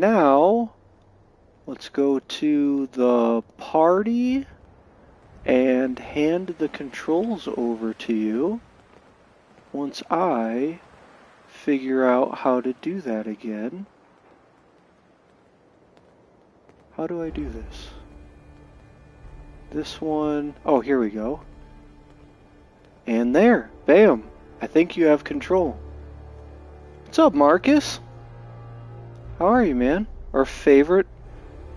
now, let's go to the party and hand the controls over to you once I figure out how to do that again. How do I do this? This one, oh, here we go. And there, bam, I think you have control. What's up, Marcus? How are you, man? Our favorite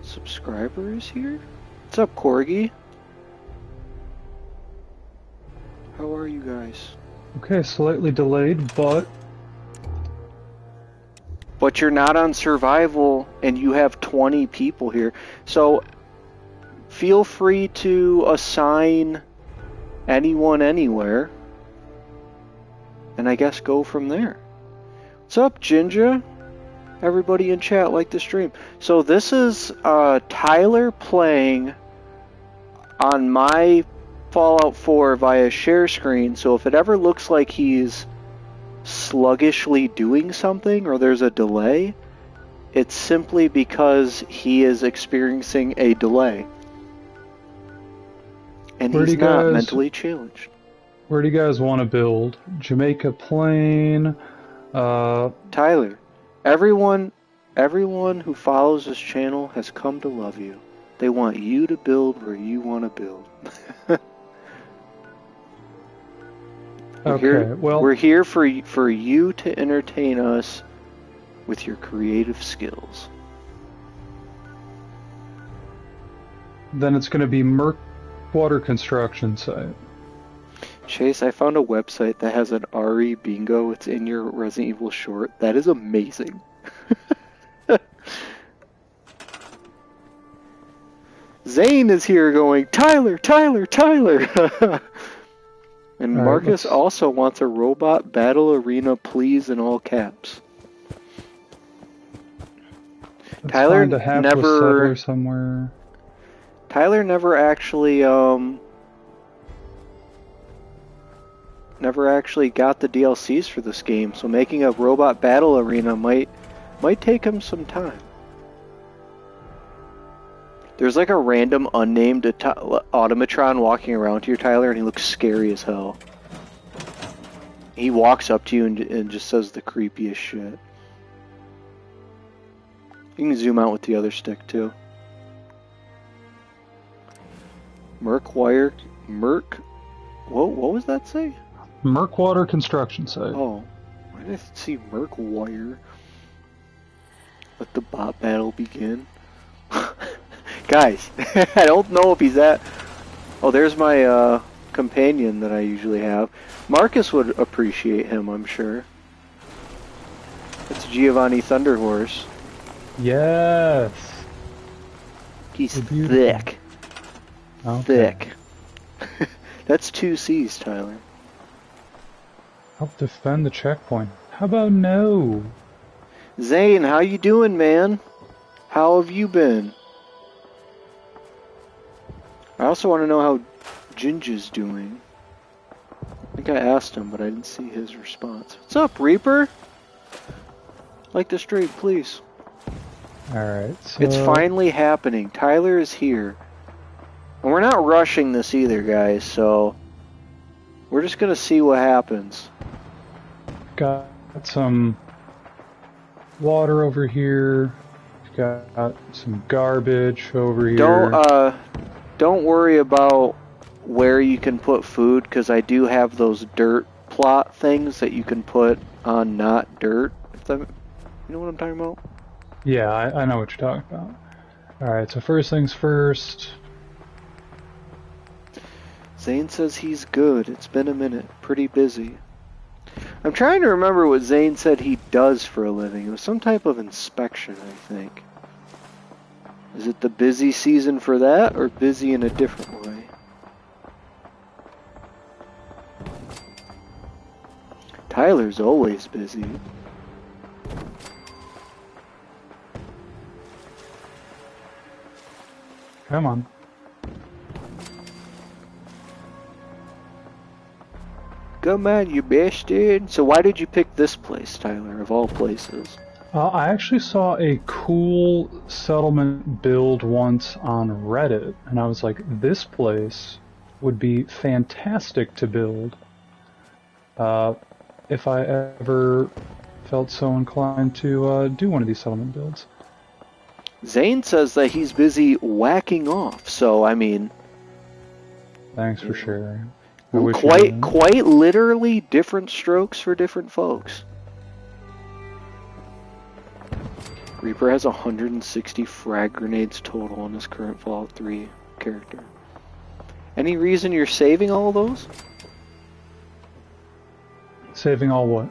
subscriber is here. What's up, Corgi? How are you guys? Okay, slightly delayed, but you're not on survival and you have 20 people here. So feel free to assign anyone anywhere. And I guess go from there. What's up, Ginger? Everybody in chat like the stream. So this is Tyler playing on my Fallout 4 via share screen. So if it ever looks like he's sluggishly doing something or there's a delay, it's simply because he is experiencing a delay. And he's not mentally challenged. Where do you guys want to build? Jamaica Plain? Tyler, everyone who follows this channel has come to love you. They want you to build where you want to build. We're here for you to entertain us with your creative skills. Then it's going to be Merc Water Construction Site. Chase, I found a website that has an RE bingo. It's in your Resident Evil short. That is amazing. Zane is here going, Tyler, Tyler, Tyler! And Marcus also wants a robot battle arena, please, in all caps. Tyler never somewhere. Tyler never actually got the DLCs for this game, so making a robot battle arena might take him some time. There's like a random unnamed automatron walking around here, Tyler, and he looks scary as hell. He walks up to you and just says the creepiest shit. You can zoom out with the other stick too. What was that say? Merc Water Construction Site. Oh, why did I see Merc Wire? Let the bot battle begin. Guys, I don't know if he's at... Oh, there's my companion that I usually have. Marcus would appreciate him, I'm sure. It's Giovanni Thunderhorse. Yes! He's thick. Okay. Thick. That's 2 C's, Tyler. Help defend the checkpoint. How about no? Zane, how you doing, man? How have you been? I also want to know how Ginger's doing. I think I asked him, but I didn't see his response. What's up, Reaper? Like the stream, please. Alright, so... It's finally happening. Tyler is here. And we're not rushing this either, guys, so... We're just gonna see what happens. Got some water over here. Got some garbage over here. Don't worry about where you can put food, because I do have those dirt plot things that you can put on not dirt. You know what I'm talking about? Yeah, I know what you're talking about. Alright, so first things first. Zane says he's good. It's been a minute. Pretty busy. I'm trying to remember what Zane said he does for a living. It was some type of inspection, I think. Is it the busy season for that, or busy in a different way? Tyler's always busy. Come on. Come on, you bastard. So why did you pick this place, Tyler, of all places? I actually saw a cool settlement build once on Reddit, and I was like, this place would be fantastic to build if I ever felt so inclined to do one of these settlement builds. Zane says that he's busy whacking off, so I mean... Thanks for sharing. Quite literally different strokes for different folks. Reaper has 160 frag grenades total on his current Fallout 3 character. Any reason you're saving all those? Saving all what?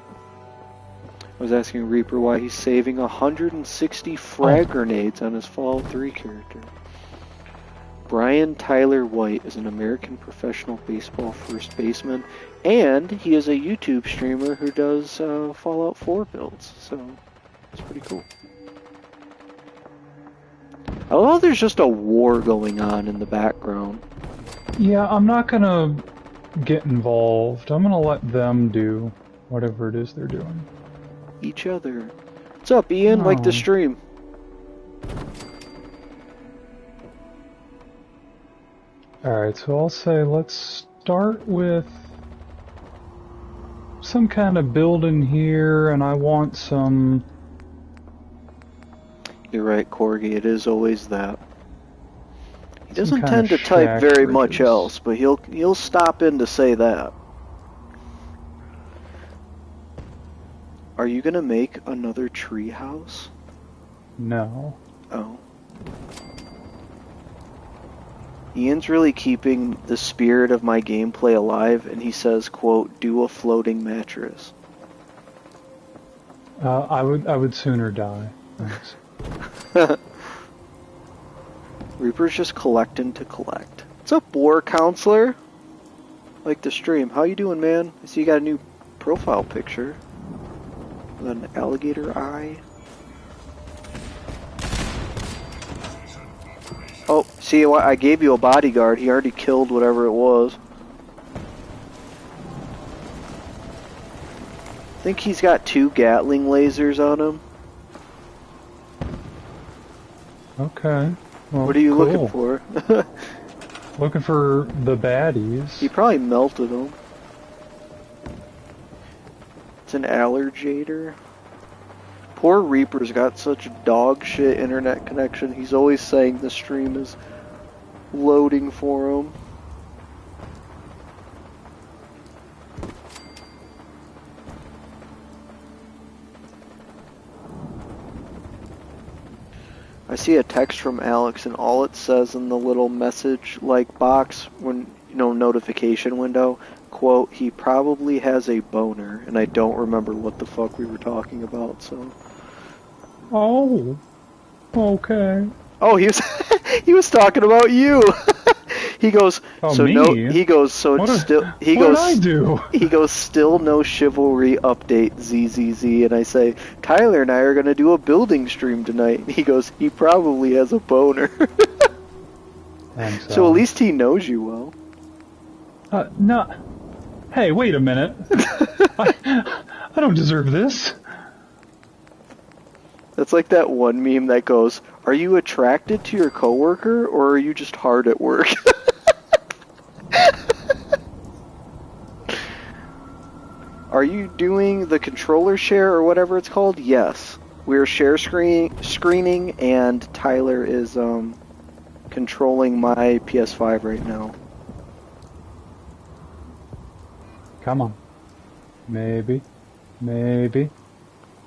I was asking Reaper why he's saving 160 frag grenades on his Fallout 3 character. Brian Tyler White is an American professional baseball first baseman, and he is a YouTube streamer who does Fallout 4 builds, so it's pretty cool. I love how there's just a war going on in the background. Yeah, I'm not gonna get involved. I'm gonna let them do whatever it is they're doing. Each other. What's up, Ian? Like the stream. Alright, so I'll say let's start with some kind of building here, and I want some... You're right, Corgi, it is always that. He doesn't tend to type very much else, but he'll stop in to say that. Are you gonna make another tree house? No. Oh. Ian's really keeping the spirit of my gameplay alive, and he says, quote, do a floating mattress. I would sooner die. Thanks. Reaper's just collecting to collect. What's up, War Counselor? Like the stream. How you doing, man? I see you got a new profile picture. With an alligator eye. Oh, see what? I gave you a bodyguard. He already killed whatever it was. I think he's got 2 Gatling lasers on him. Okay. Well, what are you looking for? Looking for the baddies. He probably melted them. It's an allergator. Poor Reaper's got such dog shit internet connection. He's always saying the stream is loading for him. I see a text from Alex, and all it says in the little message like box when notification window, quote, he probably has a boner, and I don't remember what the fuck we were talking about, so. Oh. Okay. Oh, he was he was talking about you. He goes, oh, so me? no. He goes, so what it's still. He what goes. Did I do? He goes, still no chivalry update. ZZZ, and I say, Tyler and I are gonna do a building stream tonight. And he goes, he probably has a boner. So at least he knows you well. No. Hey, wait a minute. I don't deserve this. That's like that one meme that goes, are you attracted to your coworker, or are you just hard at work? Are you doing the controller share or whatever it's called? Yes. We're share screening, and Tyler is controlling my PS5 right now. Come on. Maybe.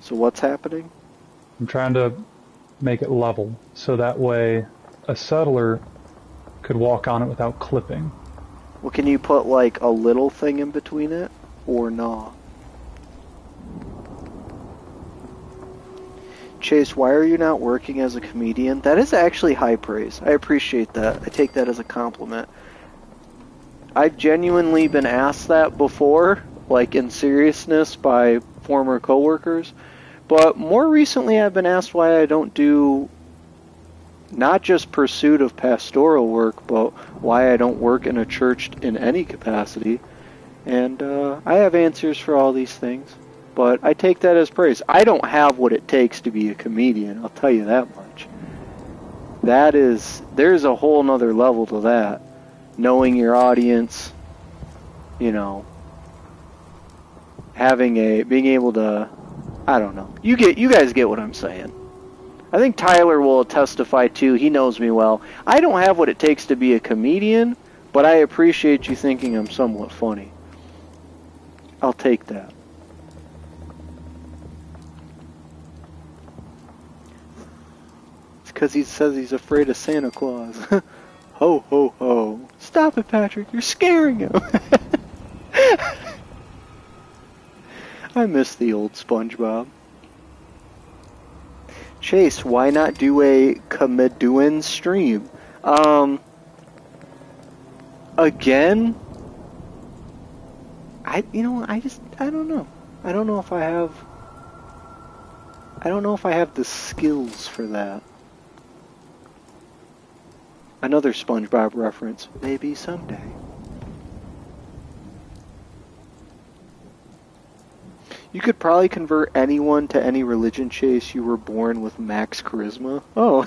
So what's happening? I'm trying to make it level, so that way a settler could walk on it without clipping. Well, can you put like a little thing in between it, or not? Chase, why are you not working as a comedian? That is actually high praise. I appreciate that. I take that as a compliment. I've genuinely been asked that before, like in seriousness, by former coworkers. But more recently, I've been asked why I don't do not just pursuit of pastoral work, but why I don't work in a church in any capacity. And I have answers for all these things. But I take that as praise. I don't have what it takes to be a comedian, I'll tell you that much. There's a whole nother level to that. Knowing your audience, you know, being able to, I don't know. You guys get what I'm saying. I think Tyler will testify too. He knows me well. I don't have what it takes to be a comedian, but I appreciate you thinking I'm somewhat funny. I'll take that. It's because he says he's afraid of Santa Claus. Ho, ho, ho. Stop it, Patrick. You're scaring him. I miss the old SpongeBob. Chase, why not do a Comedian stream? Again, I don't know. I don't know if I have the skills for that. Another SpongeBob reference. Maybe someday. You could probably convert anyone to any religion, Chase. You were born with max charisma. Oh.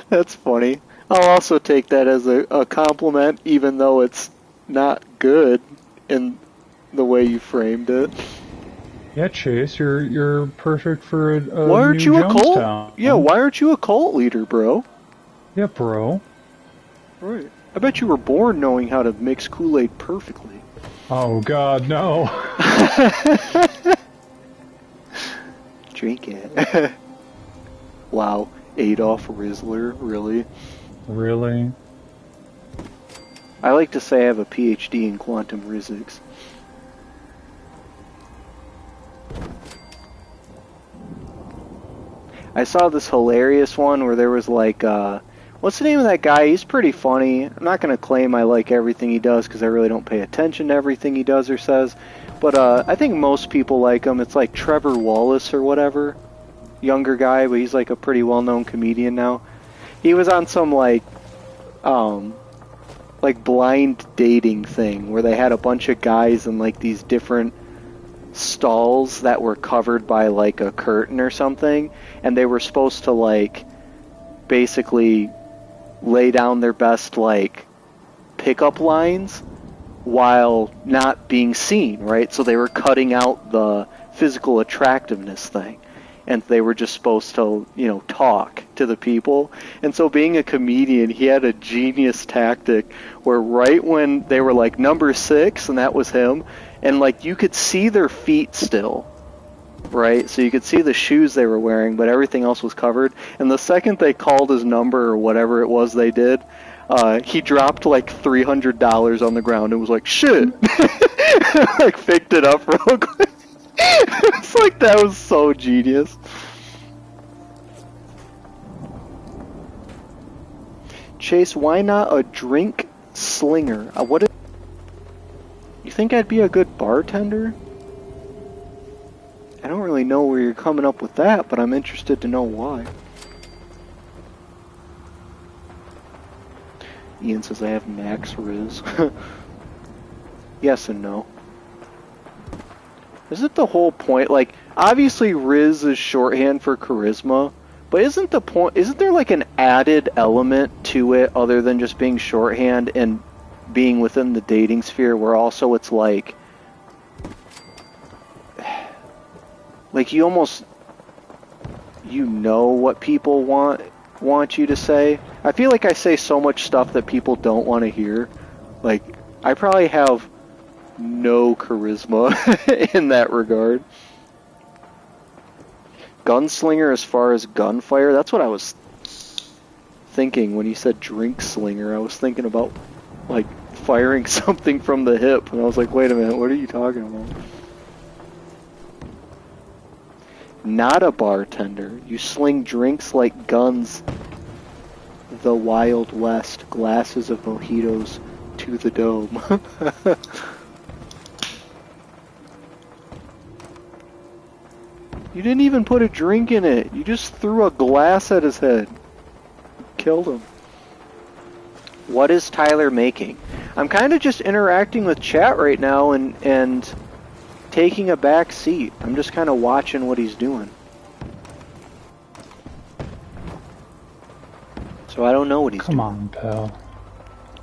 That's funny. I'll also take that as a compliment, even though it's not good in the way you framed it. Yeah, Chase, you're perfect for a why aren't new you a Jonestown. cult? Yeah, why aren't you a cult leader, bro? Yeah, bro. Right. I bet you were born knowing how to mix Kool-Aid perfectly. Oh, God, no. Drink it. Wow. Adolf Rizzler, really? Really? I like to say I have a PhD in quantum physics. I saw this hilarious one where there was like, what's the name of that guy? He's pretty funny. I'm not going to claim I like everything he does because I really don't pay attention to everything he does or says. But I think most people like him. It's like Trevor Wallace or whatever. Younger guy, but he's like a pretty well-known comedian now. He was on some like blind dating thing where they had a bunch of guys in like these different stalls that were covered by like a curtain or something, and they were supposed to like basically lay down their best like pickup lines while not being seen, right? So they were cutting out the physical attractiveness thing, and they were just supposed to, talk to the people. And so being a comedian, he had a genius tactic where right when they were like number 6, and that was him, and like you could see their feet still, right? So you could see the shoes they were wearing, but everything else was covered. And the second they called his number or whatever it was they did, he dropped like $300 on the ground and was like, shit! Like picked it up real quick. It's like, that was so genius. Chase, why not a drink slinger? You think I'd be a good bartender? I don't really know where you're coming up with that, but I'm interested to know why. Ian says I have max riz. Yes and no. Isn't the whole point, like, obviously riz is shorthand for charisma, but isn't there like an added element to it other than just being shorthand and being within the dating sphere where also it's like you almost, what people want you to say. I feel like I say so much stuff that people don't want to hear. Like, I probably have no charisma in that regard. Gunslinger as far as gunfire, that's what I was thinking when you said drink slinger. I was thinking about like firing something from the hip, and I was like, wait a minute, what are you talking about? Not a bartender. You sling drinks like guns. The Wild West. Glasses of mojitos to the dome. You didn't even put a drink in it. You just threw a glass at his head. Killed him. What is Tyler making? I'm kind of just interacting with chat right now and taking a back seat. I'm just kind of watching what he's doing. So I don't know what he's doing. Come on, pal.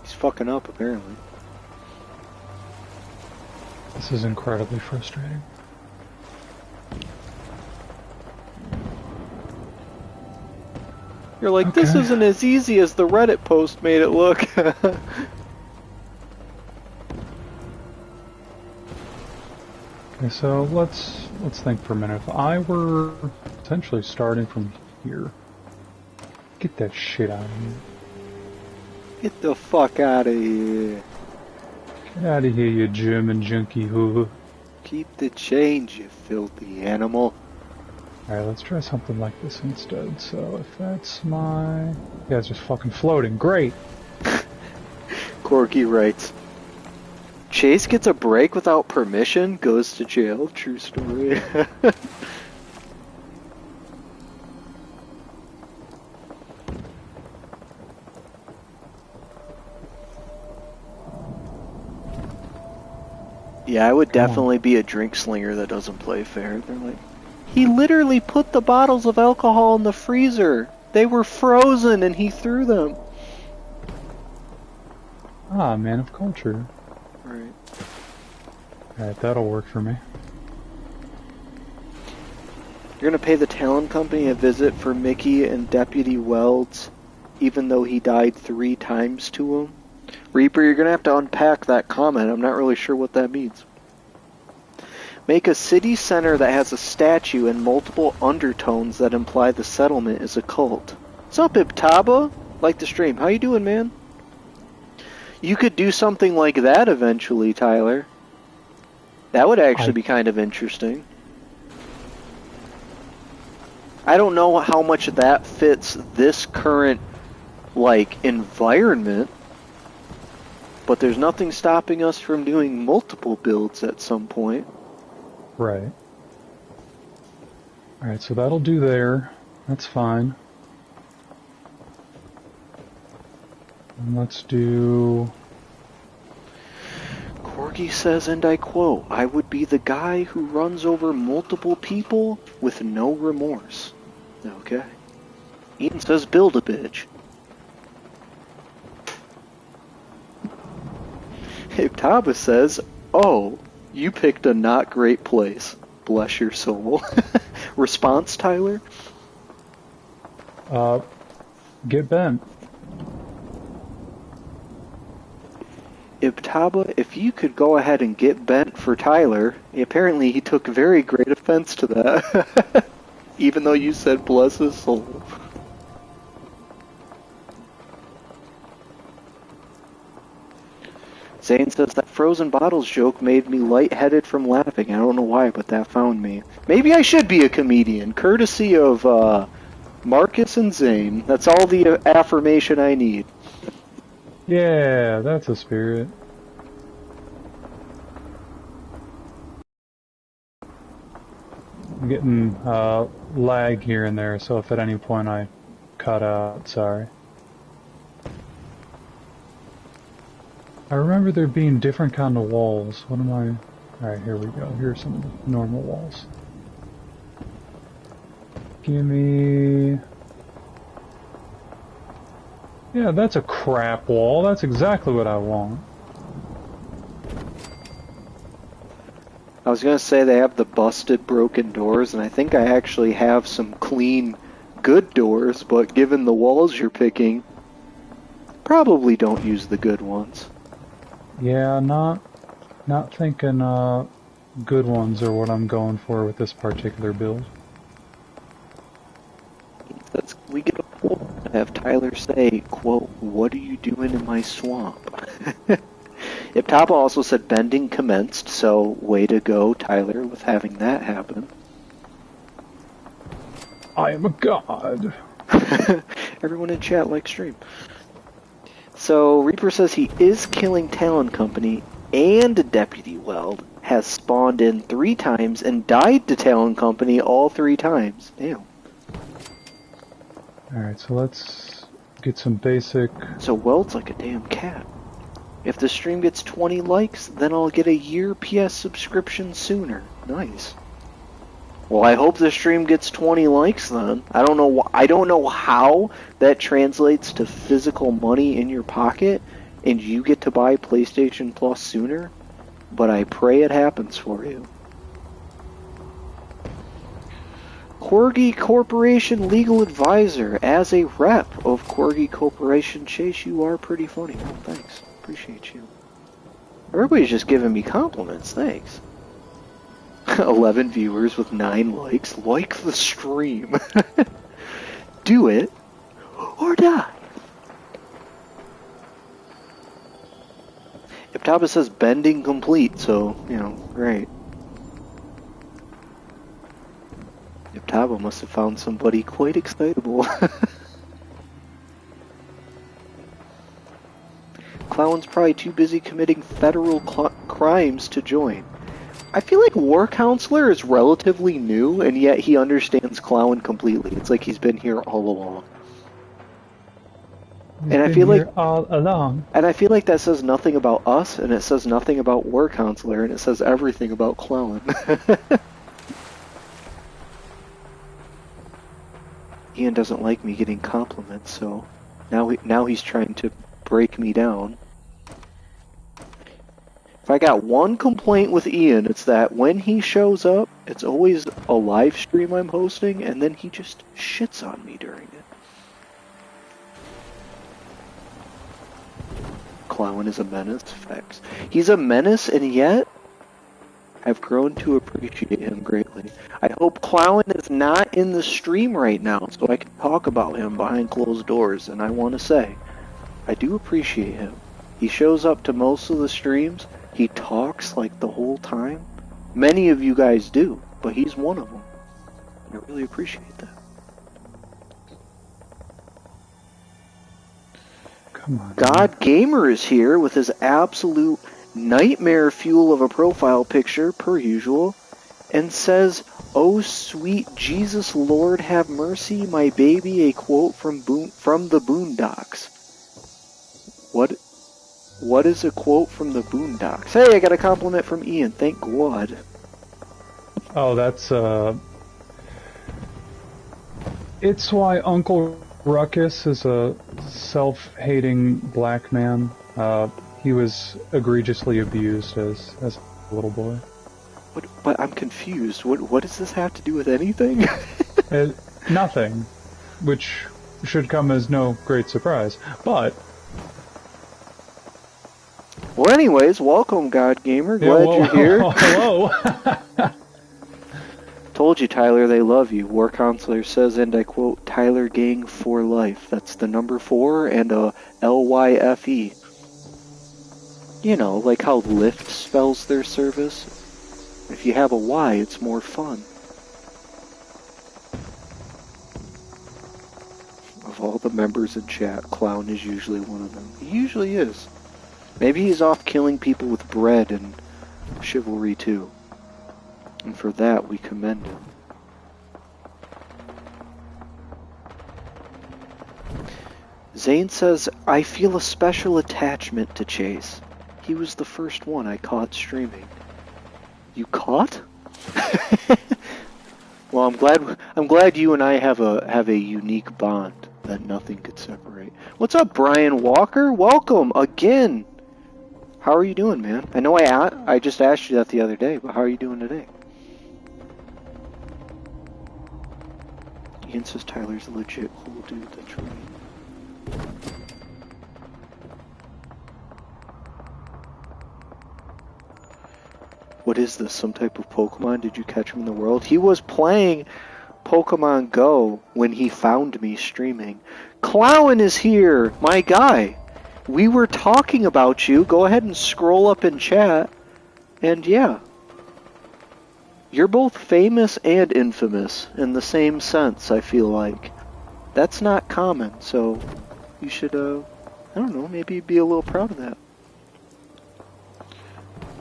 He's fucking up, apparently. This is incredibly frustrating. You're like, this isn't as easy as the Reddit post made it look. Okay, so let's think for a minute. If I were potentially starting from here, get that shit out of here. Get the fuck out of here. Get out of here, you German junkie who. Keep the change, you filthy animal. Alright, let's try something like this instead. So if that's my... Yeah, it's just fucking floating. Great! Corky writes, Chase gets a break without permission, goes to jail. True story. Yeah, I would definitely be a drink slinger that doesn't play fair. They're like, he literally put the bottles of alcohol in the freezer. They were frozen and he threw them. Ah, man of culture. Right. Alright, that'll work for me. You're gonna pay the Talon Company a visit for Mickey and Deputy Welds, even though he died 3 times to him? Reaper, you're gonna have to unpack that comment. I'm not really sure what that means. Make a city center that has a statue and multiple undertones that imply the settlement is a cult. What's up, Ibtaba? Like the stream. How you doing, man? You could do something like that eventually, Tyler. That would actually be kind of interesting. I don't know how much that fits this current, like, environment, but there's nothing stopping us from doing multiple builds at some point. Right. Alright, so that'll do there. That's fine. And let's do... Corgi says, and I quote, I would be the guy who runs over multiple people with no remorse. Okay. Ian says, build a bitch. Ibtaba says, oh, you picked a not great place. Bless your soul. Response, Tyler? Get bent. Ibtaba, if you could go ahead and get bent for Tyler, apparently he took very great offense to that. Even though you said bless his soul. Zane says, that frozen bottles joke made me lightheaded from laughing. I don't know why, but that found me. Maybe I should be a comedian, courtesy of Marcus and Zane. That's all the affirmation I need. Yeah, that's a spirit. I'm getting lag here and there, so if at any point I cut out, sorry. I remember there being different kind of walls. What am I... Alright, here we go. Here are some of the normal walls. Give me... Yeah, that's a crap wall. That's exactly what I want. I was going to say they have the busted, broken doors, and I think I actually have some clean, good doors, but given the walls you're picking, probably don't use the good ones. Yeah, not thinking good ones are what I'm going for with this particular build. We get a quote. I have Tyler say, quote, what are you doing in my swamp? Iptapa also said bending commenced, so way to go, Tyler, with having that happen. I am a god. Everyone in chat likes stream. So, Reaper says he is killing Talon Company, and Deputy Weld has spawned in 3 times and died to Talon Company all 3 times. Damn. Alright, so let's get some basic... So Weld's like a damn cat. If the stream gets 20 likes, then I'll get a year PS subscription sooner. Nice. Well, I hope the stream gets 20 likes then. I don't know how that translates to physical money in your pocket and you get to buy PlayStation Plus sooner, but I pray it happens for you. Corgi Corporation legal advisor. As a rep of Corgi Corporation, Chase, you are pretty funny. Oh, thanks. Appreciate you. Everybody's just giving me compliments. Thanks. 11 viewers with 9 likes. Like the stream. Do it or die. Iptaba says bending complete, so, great. Iptaba must have found somebody quite excitable. Clown's probably too busy committing federal crimes to join. I feel like War Counselor is relatively new, and yet he understands Clown completely. It's like he's been here all along. And I feel like all along. And I feel like that says nothing about us, and it says nothing about War Counselor, and it says everything about Clown. Ian doesn't like me getting compliments, so now he's trying to break me down. If I got one complaint with Ian, it's that when he shows up, it's always a live stream I'm hosting, and then he just shits on me during it. Clown is a menace. Facts. He's a menace, and yet I've grown to appreciate him greatly. I hope Clown is not in the stream right now, so I can talk about him behind closed doors, and I want to say, I do appreciate him. He shows up to most of the streams. He talks like the whole time. Many of you guys do, but he's one of them. And I really appreciate that. Come on. God Gamer is here with his absolute nightmare fuel of a profile picture, per usual, and says, "Oh sweet Jesus, Lord have mercy, my baby," a quote from the Boondocks. What is a quote from the Boondocks? Hey, I got a compliment from Ian. Thank God. Oh, that's it's why Uncle Ruckus is a self-hating black man. He was egregiously abused as a little boy. But I'm confused. What does this have to do with anything? Nothing, which should come as no great surprise. But well, anyways, welcome, God Gamer. Glad you're here. Hello. Told you, Tyler, they love you. War Counselor says, and I quote, "Tyler Gang for life." That's the number 4 and a LYFE. You know, like how Lyft spells their service. If you have a Y, it's more fun. Of all the members in chat, Clown is usually one of them. He usually is. Maybe he's off killing people with bread and Chivalry 2. And for that, we commend him. Zane says, "I feel a special attachment to Chase. He was the first one I caught streaming." You caught? Well, I'm glad you and I have a unique bond that nothing could separate. What's up, Brian Walker? Welcome again. How are you doing, man? I know I just asked you that the other day, but how are you doing today? Ian says Tyler's a legit cool dude. That's right. What is this? Some type of Pokemon? Did you catch him in the world? He was playing Pokemon Go when he found me streaming. Clown is here, my guy. We were talking about you. Go ahead and scroll up in chat. And yeah. You're both famous and infamous in the same sense, I feel like. That's not common, so you should, I don't know, maybe be a little proud of that.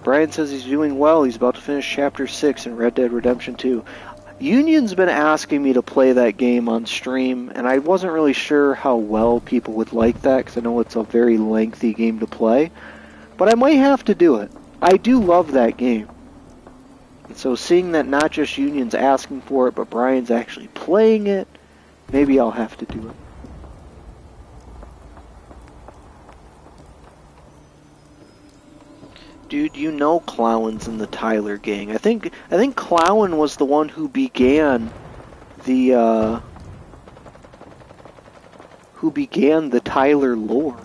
Brian says he's doing well. He's about to finish Chapter 6 in Red Dead Redemption 2. Union's been asking me to play that game on stream, and I wasn't really sure how well people would like that, because I know it's a very lengthy game to play. But I might have to do it. I do love that game. And so seeing that not just Union's asking for it, but Brian's actually playing it, maybe I'll have to do it. Dude, you know Clowen's in the Teelar gang. I think Clowen was the one who began the Teelar lore.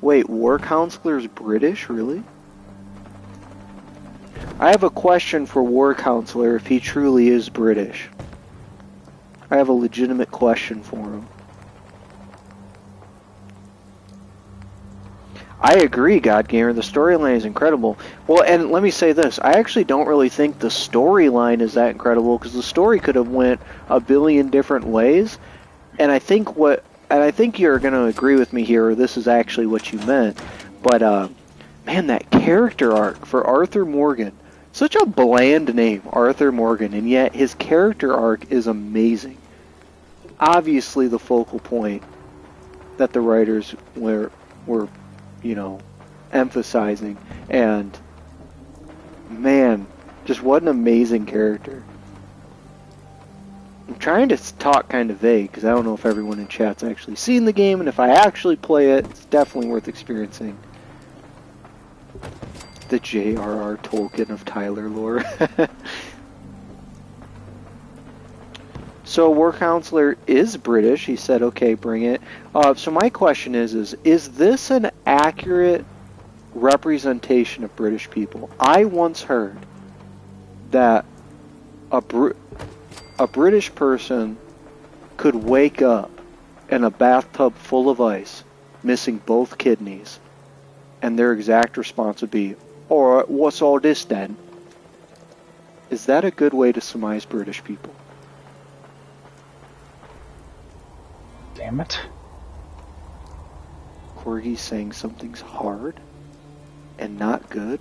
Wait, War Counselor's British? Really? I have a question for War Counselor if he truly is British. I have a legitimate question for him. I agree, God Gamer. The storyline is incredible. Well, and let me say this. I actually don't really think the storyline is that incredible, because the story could have went a billion different ways. And I think you're going to agree with me here, or this is actually what you meant. But, man, that character arc for Arthur Morgan. Such a bland name, Arthur Morgan, and yet his character arc is amazing. Obviously the focal point that the writers were emphasizing, and man, just what an amazing character. I'm trying to talk kind of vague, because I don't know if everyone in chat's actually seen the game, and if I actually play it, it's definitely worth experiencing. The J.R.R. Tolkien of Teelar lore. So War Counselor is British. He said, okay, bring it. So my question is this an accurate representation of British people? I once heard that a British person could wake up in a bathtub full of ice, missing both kidneys, and their exact response would be, alright, what's all this then? Is that a good way to surmise British people? Damn it. Corgi's saying something's hard and not good,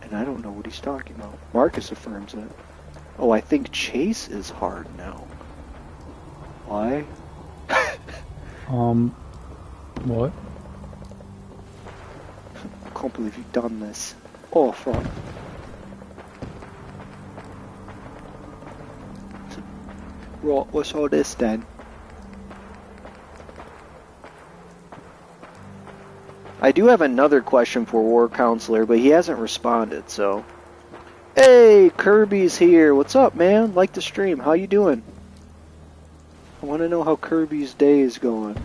and I don't know what he's talking about. Marcus affirms it. Oh, I think Chase is hard now. Why? What? I can't believe you've done this. Oh, fuck. Right, what's all this then? I do have another question for War Counselor, but he hasn't responded, so... Hey, Kirby's here. What's up, man? Like the stream. How you doing? I want to know how Kirby's day is going.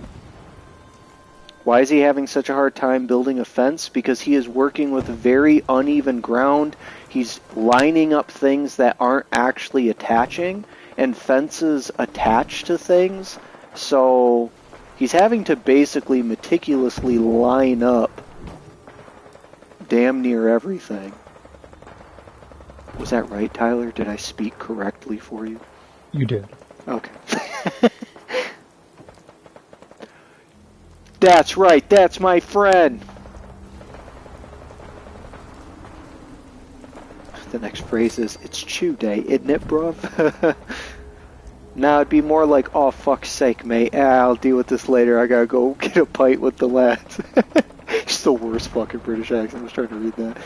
Why is he having such a hard time building a fence? Because he is working with very uneven ground. He's lining up things that aren't actually attaching, and fences attach to things, so he's having to basically meticulously line up damn near everything. Was that right, Tyler? Did I speak correctly for you? You did. Okay. That's right, that's my friend! The next phrase is, it's chew day, isn't it, bruv? Now it'd be more like, oh, fuck's sake, mate. I'll deal with this later. I gotta go get a pint with the lads. It's the worst fucking British accent. I was trying to read that.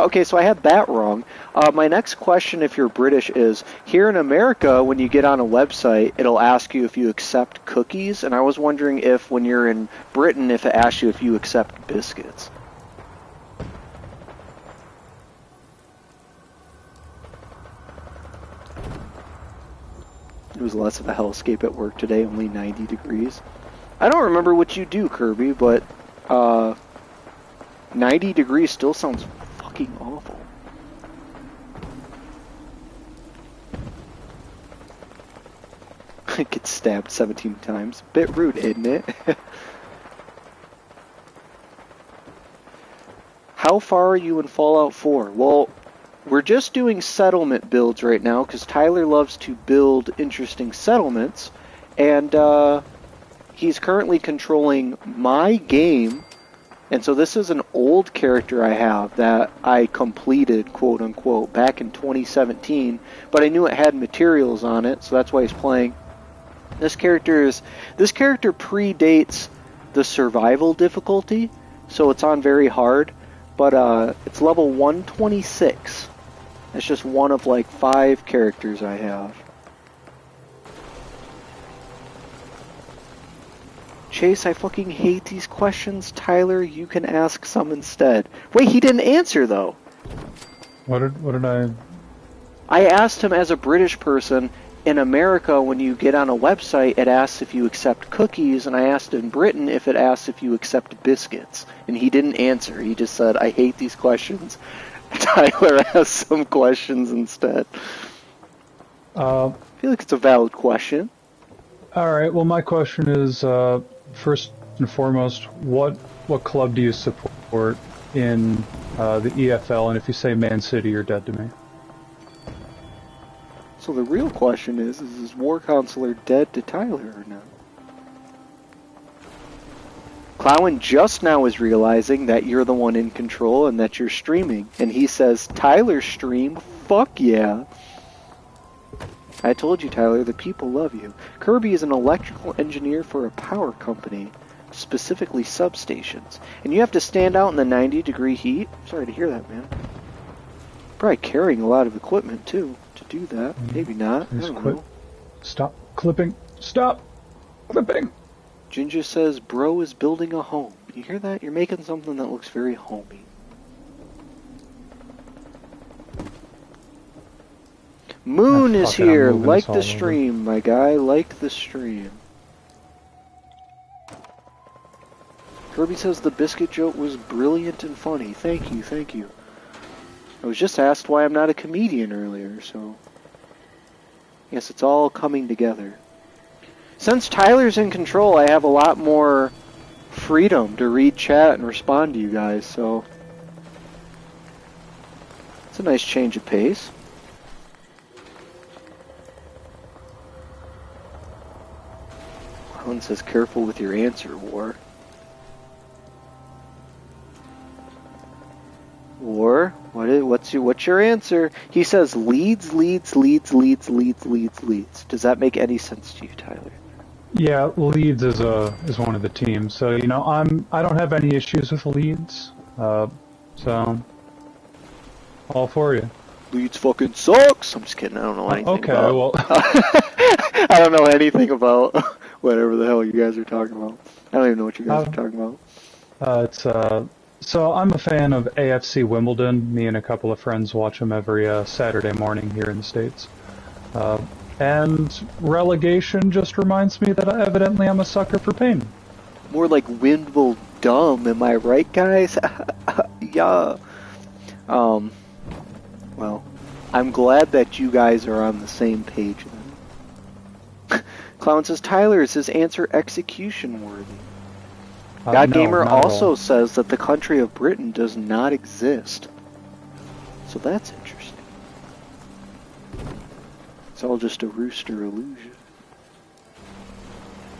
Okay, so I had that wrong. My next question, if you're British, is, here in America, when you get on a website, it'll ask you if you accept cookies, and I was wondering if, when you're in Britain, if it asks you if you accept biscuits. It was less of a hellscape at work today, only 90 degrees. I don't remember what you do, Kirby, but 90 degrees still sounds fucking awful. I get stabbed 17 times. Bit rude, isn't it? How far are you in Fallout 4? Well, we're just doing settlement builds right now, because Tyler loves to build interesting settlements, and he's currently controlling my game, and so this is an old character I have that I completed, quote-unquote, back in 2017, but I knew it had materials on it, so that's why he's playing. This character predates the survival difficulty, so it's on very hard, but it's level 126. It's just one of like 5 characters I have. Chase, I fucking hate these questions. Tyler, you can ask some instead. Wait, he didn't answer though. What did I? I asked him as a British person. In America, when you get on a website, it asks if you accept cookies, and I asked in Britain if it asks if you accept biscuits, and he didn't answer. He just said, I hate these questions. Tyler asked some questions instead. I feel like it's a valid question. Alright, well my question is, first and foremost, what club do you support in the EFL, and if you say Man City, you're dead to me. So the real question is War Counselor dead to Tyler or not? Clown just now is realizing that you're the one in control and that you're streaming. And he says, Tyler stream? Fuck yeah. I told you, Tyler, the people love you. Kirby is an electrical engineer for a power company, specifically substations. And you have to stand out in the 90-degree heat? Sorry to hear that, man. Probably carrying a lot of equipment, too. Do that. Maybe not. I don't know. Stop clipping. Stop clipping. Ginger says, bro is building a home. You hear that? You're making something that looks very homey. Moon is here. Like the stream, my guy. Like the stream. Kirby says the biscuit joke was brilliant and funny. Thank you, thank you. I was just asked why I'm not a comedian earlier, so... Yes, it's all coming together. Since Tyler's in control, I have a lot more freedom to read chat and respond to you guys, so... It's a nice change of pace. Alan says, careful with your answer, War. War? What's your answer? He says Leeds. Does that make any sense to you, Tyler? Yeah, Leeds is one of the teams. So, you know, I don't have any issues with Leeds. So all for you. Leeds fucking sucks. I'm just kidding. I don't know anything about. Well I don't know anything about whatever the hell you guys are talking about. I don't even know what you guys are talking about. So I'm a fan of AFC Wimbledon. Me and a couple of friends watch them every Saturday morning here in the States. And relegation just reminds me that evidently I'm a sucker for pain. More like Wimble dumb, am I right, guys? Yeah. Well, I'm glad that you guys are on the same page then. Clown says, Tyler, is his answer execution worthy? Godgamer also says that the country of Britain does not exist. So that's interesting. It's all just a rooster illusion.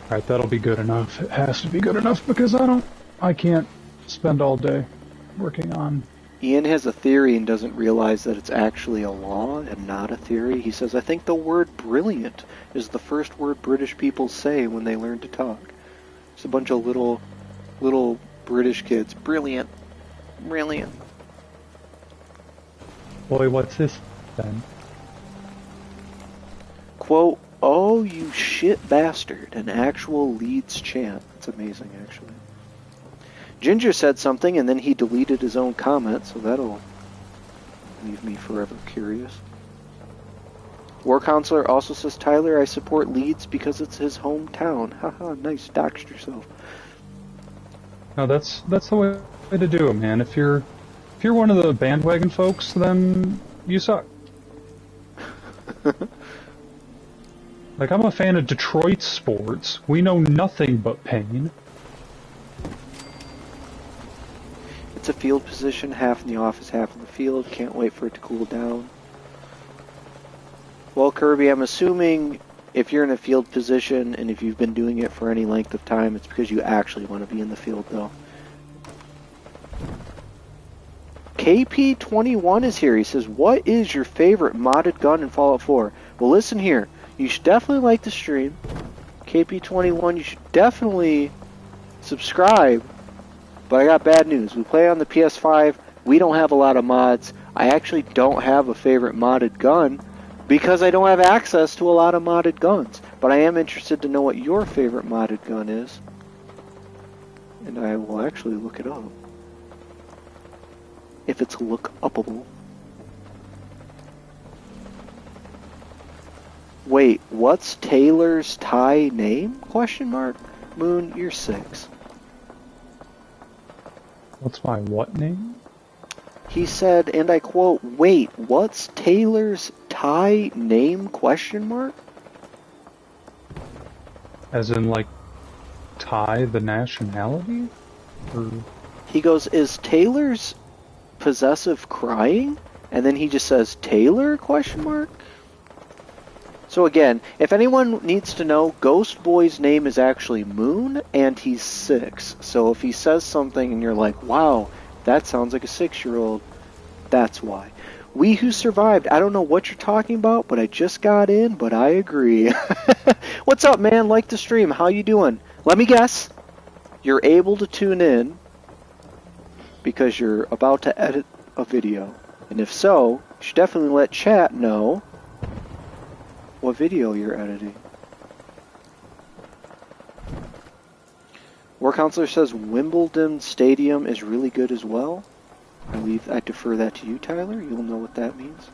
Alright, that'll be good enough. It has to be good enough because I can't spend all day working on... Ian has a theory and doesn't realize that it's actually a law and not a theory. He says, I think the word brilliant is the first word British people say when they learn to talk. It's a bunch of little British kids. Brilliant. Brilliant. Boy, what's this then? Quote, oh, you shit bastard. An actual Leeds chant. That's amazing, actually. Ginger said something, and then he deleted his own comment, so that'll leave me forever curious. War Counselor also says, Tyler, I support Leeds because it's his hometown. Haha, nice, doxed yourself. No, that's the way to do it, man. If you're one of the bandwagon folks, then you suck. Like, I'm a fan of Detroit sports. We know nothing but pain. It's a field position, half in the office, half in the field. Can't wait for it to cool down. Well, Kirby, I'm assuming if you're in a field position and if you've been doing it for any length of time, it's because you actually want to be in the field, though. KP21 is here. He says, what is your favorite modded gun in Fallout 4? Well, listen here. You should definitely like the stream. KP21, you should definitely subscribe. But I got bad news. We play on the PS5. We don't have a lot of mods. I actually don't have a favorite modded gun because I don't have access to a lot of modded guns. But I am interested to know what your favorite modded gun is. And I will actually look it up. If it's look-upable. Wait, what's Taylor's Thai name? Question mark? Moon, you're 6. What's my what name? He said, and I quote, wait, what's Taylor's Thai name? Question mark? As in, like, Thai, the nationality? Or... He goes, is Taylor's possessive crying? And then he just says, Taylor? Question mark? So again, if anyone needs to know, Ghost Boy's name is actually Moon, and he's 6. So if he says something and you're like, wow, that sounds like a 6-year-old, that's why. We Who Survived, I don't know what you're talking about, but I just got in, but I agree. What's up, man? Like the stream. How you doing? Let me guess. You're able to tune in because you're about to edit a video. And if so, you should definitely let chat know what video you're editing. War Counselor says Wimbledon Stadium is really good as well. I defer that to you, Tyler. You'll know what that means.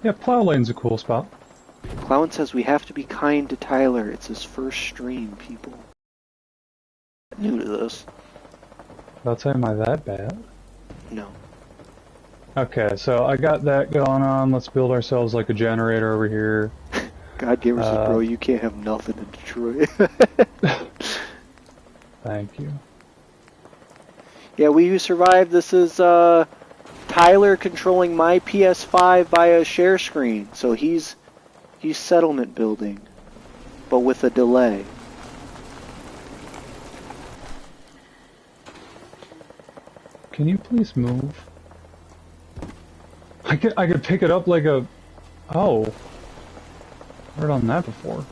Yeah, Plow Lane's a cool spot. Clown says we have to be kind to Tyler. It's his first stream, people. New to this. That's am I that bad? No. Okay, so I got that going on. Let's build ourselves like a generator over here. God give us bro, you can't have nothing in Detroit. Thank you. Yeah, We Who Survived, this is Tyler controlling my PS5 via share screen. So he's settlement building, but with a delay. Can you please move? I could pick it up like a... Oh. Heard on that before.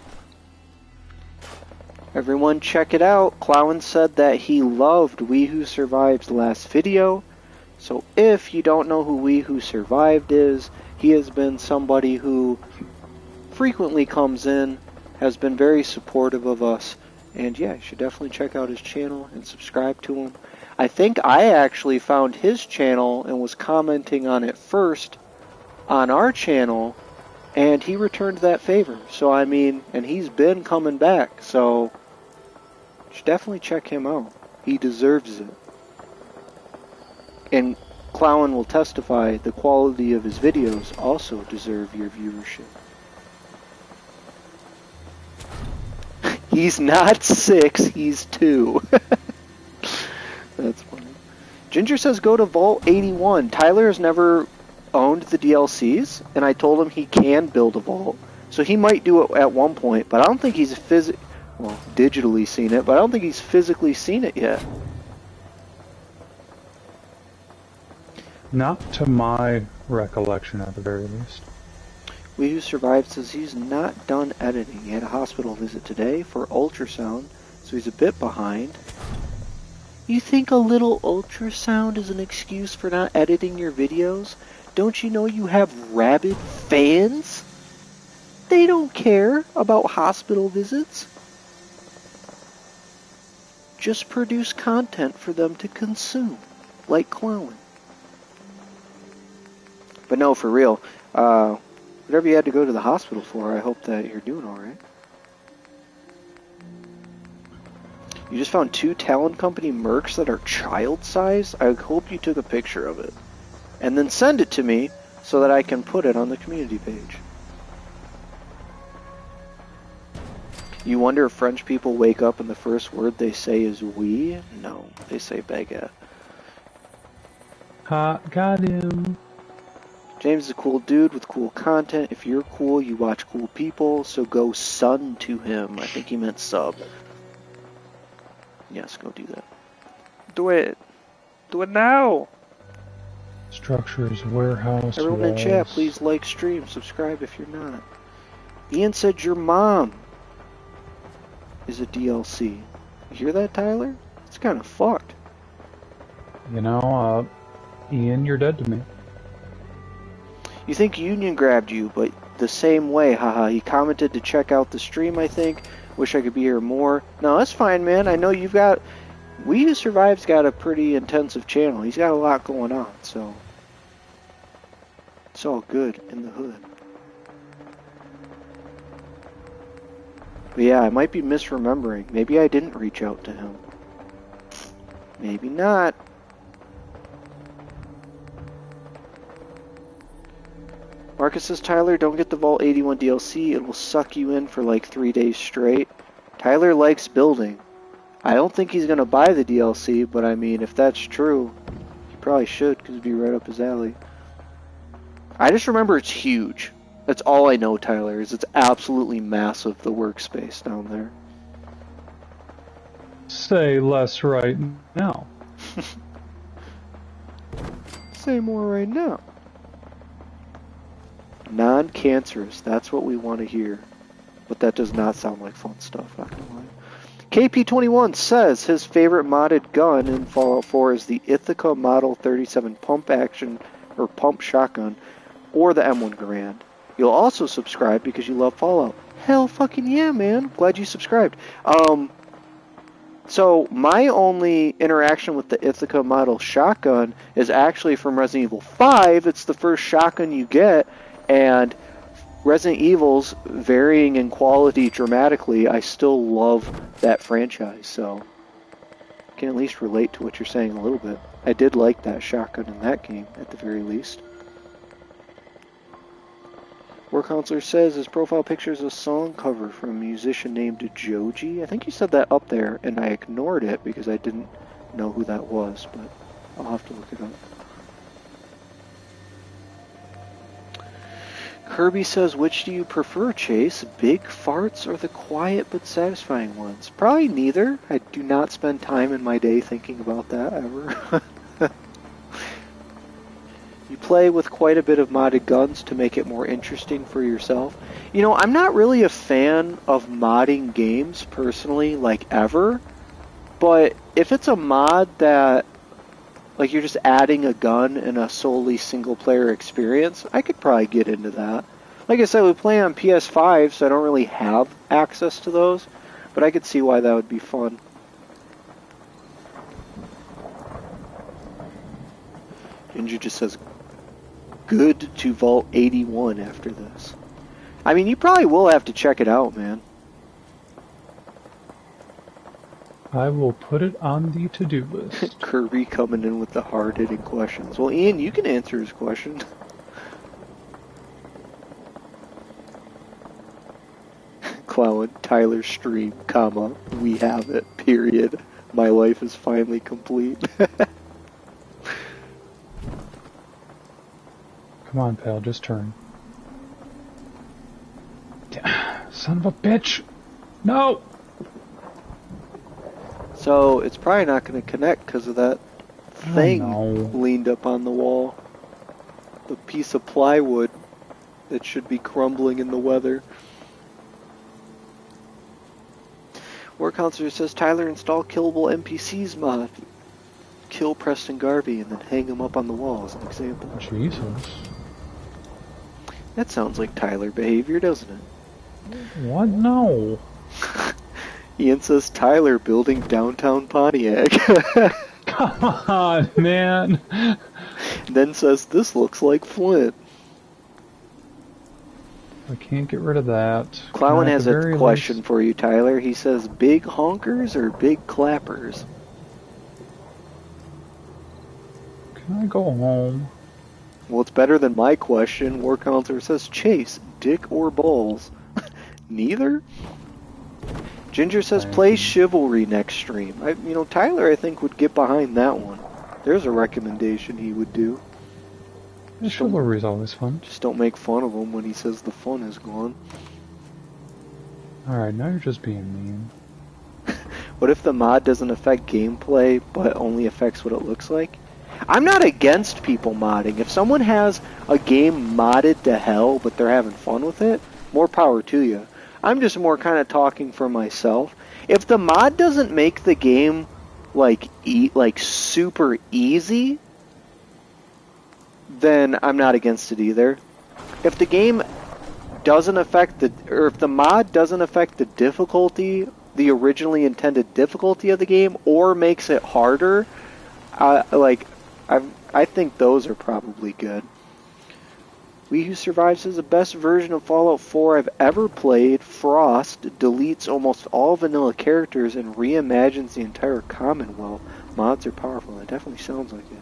Everyone check it out. Clown said that he loved We Who Survived's last video. So if you don't know who We Who Survived is, he has been somebody who frequently comes in, has been very supportive of us, and yeah, you should definitely check out his channel and subscribe to him. I think I actually found his channel and was commenting on it first on our channel, and he returned that favor. So I mean, and he's been coming back, so you should definitely check him out. He deserves it. And Clown will testify the quality of his videos also deserve your viewership. He's not 6, he's 2. That's funny. Ginger says go to Vault 81. Tyler has never owned the DLCs, and I told him he can build a vault. So he might do it at one point, but I don't think he's digitally seen it, but I don't think he's physically seen it yet. Not to my recollection, at the very least. We Who Survived says he's not done editing. He had a hospital visit today for ultrasound, so he's a bit behind. You think a little ultrasound is an excuse for not editing your videos? Don't you know you have rabid fans? They don't care about hospital visits. Just produce content for them to consume, like Clown. But no, for real, whatever you had to go to the hospital for, I hope that you're doing alright. You just found 2 Talon Company Mercs that are child-sized? I hope you took a picture of it. And then send it to me so that I can put it on the community page. You wonder if French people wake up and the first word they say is oui? No, they say baguette. Ha, got him. James is a cool dude with cool content. If you're cool, you watch cool people, so go sun to him. I think he meant sub. Yes, go do that. Do it. Do it now. Structures, warehouse, Everyone in chat, please like, stream, subscribe if you're not. Ian said your mom. is a DLC. You hear that, Tyler? It's kind of fucked. You know, Ian, you're dead to me. You think Union grabbed you, but the same way, haha. He commented to check out the stream, I think. Wish I could be here more. No, that's fine, man. I know you've got... We Who Survive's got a pretty intensive channel. He's got a lot going on, so... It's all good in the hood. But yeah, I might be misremembering. Maybe I didn't reach out to him. Maybe not. Marcus says, Tyler, don't get the Vault 81 DLC. It will suck you in for like 3 days straight. Tyler likes building. I don't think he's going to buy the DLC, but I mean, if that's true, he probably should, because it'd be right up his alley. I just remember it's huge. That's all I know, Tyler, is it's absolutely massive, the workspace down there. Say less right now. Say more right now. Non-cancerous, that's what we want to hear. But that does not sound like fun stuff, not gonna lie. KP21 says his favorite modded gun in Fallout 4 is the Ithaca Model 37 pump action or pump shotgun or the M1 Garand. You'll also subscribe because you love Fallout. Hell fucking yeah, man. Glad you subscribed. So my only interaction with the Ithaca Model shotgun is actually from Resident Evil 5. It's the first shotgun you get, and Resident Evil's varying in quality dramatically. I still love that franchise, so I can at least relate to what you're saying a little bit. I did like that shotgun in that game, at the very least. War Counselor says his profile picture is a song cover from a musician named Joji. I think you said that up there, and I ignored it because I didn't know who that was, but I'll have to look it up. Kirby says, which do you prefer, Chase? Big farts or the quiet but satisfying ones? Probably neither. I do not spend time in my day thinking about that, ever. You play with quite a bit of modded guns to make it more interesting for yourself. You know, I'm not really a fan of modding games, personally, like, ever. But if it's a mod that, like, you're just adding a gun in a solely single-player experience, I could probably get into that. Like I said, we play on PS5, so I don't really have access to those. But I could see why that would be fun. Ginger just says, good to Vault 81 after this. I mean, you probably will have to check it out, man. I will put it on the to-do list. Kirby coming in with the hard-hitting questions. Well, Ian, you can answer his question. Clown, Tyler stream, comma, we have it, period. My life is finally complete. Come on, pal, just turn. Son of a bitch! No! So, it's probably not going to connect because of that thing leaned up on the wall. The piece of plywood that should be crumbling in the weather. War Counselor says, Tyler, install killable NPCs mod. Kill Preston Garvey and then hang him up on the wall as an example. Jesus. That sounds like Tyler behavior, doesn't it? What? No. Ian says, Tyler building downtown Pontiac. Come on, man. Then says, this looks like Flint. I can't get rid of that. Clown has a question for you, Tyler. He says, big honkers or big clappers? Can I go home? Well, it's better than my question. War Counselor says, Chase, dick or balls? Neither? Ginger says, play Chivalry next stream. Tyler, I think, would get behind that one. There's a recommendation he would do. Chivalry's always fun. Just don't make fun of him when he says the fun is gone. Alright, now you're just being mean. What if the mod doesn't affect gameplay, but only affects what it looks like? I'm not against people modding. If someone has a game modded to hell, but they're having fun with it, more power to you. I'm just more kind of talking for myself. If the mod doesn't make the game like super easy, then I'm not against it either. If the game doesn't affect if the mod doesn't affect the difficulty, the originally intended difficulty of the game, or makes it harder, I think those are probably good. We Who Survives is the best version of Fallout 4 I've ever played. Frost deletes almost all vanilla characters and reimagines the entire Commonwealth. Mods are powerful. It definitely sounds like it.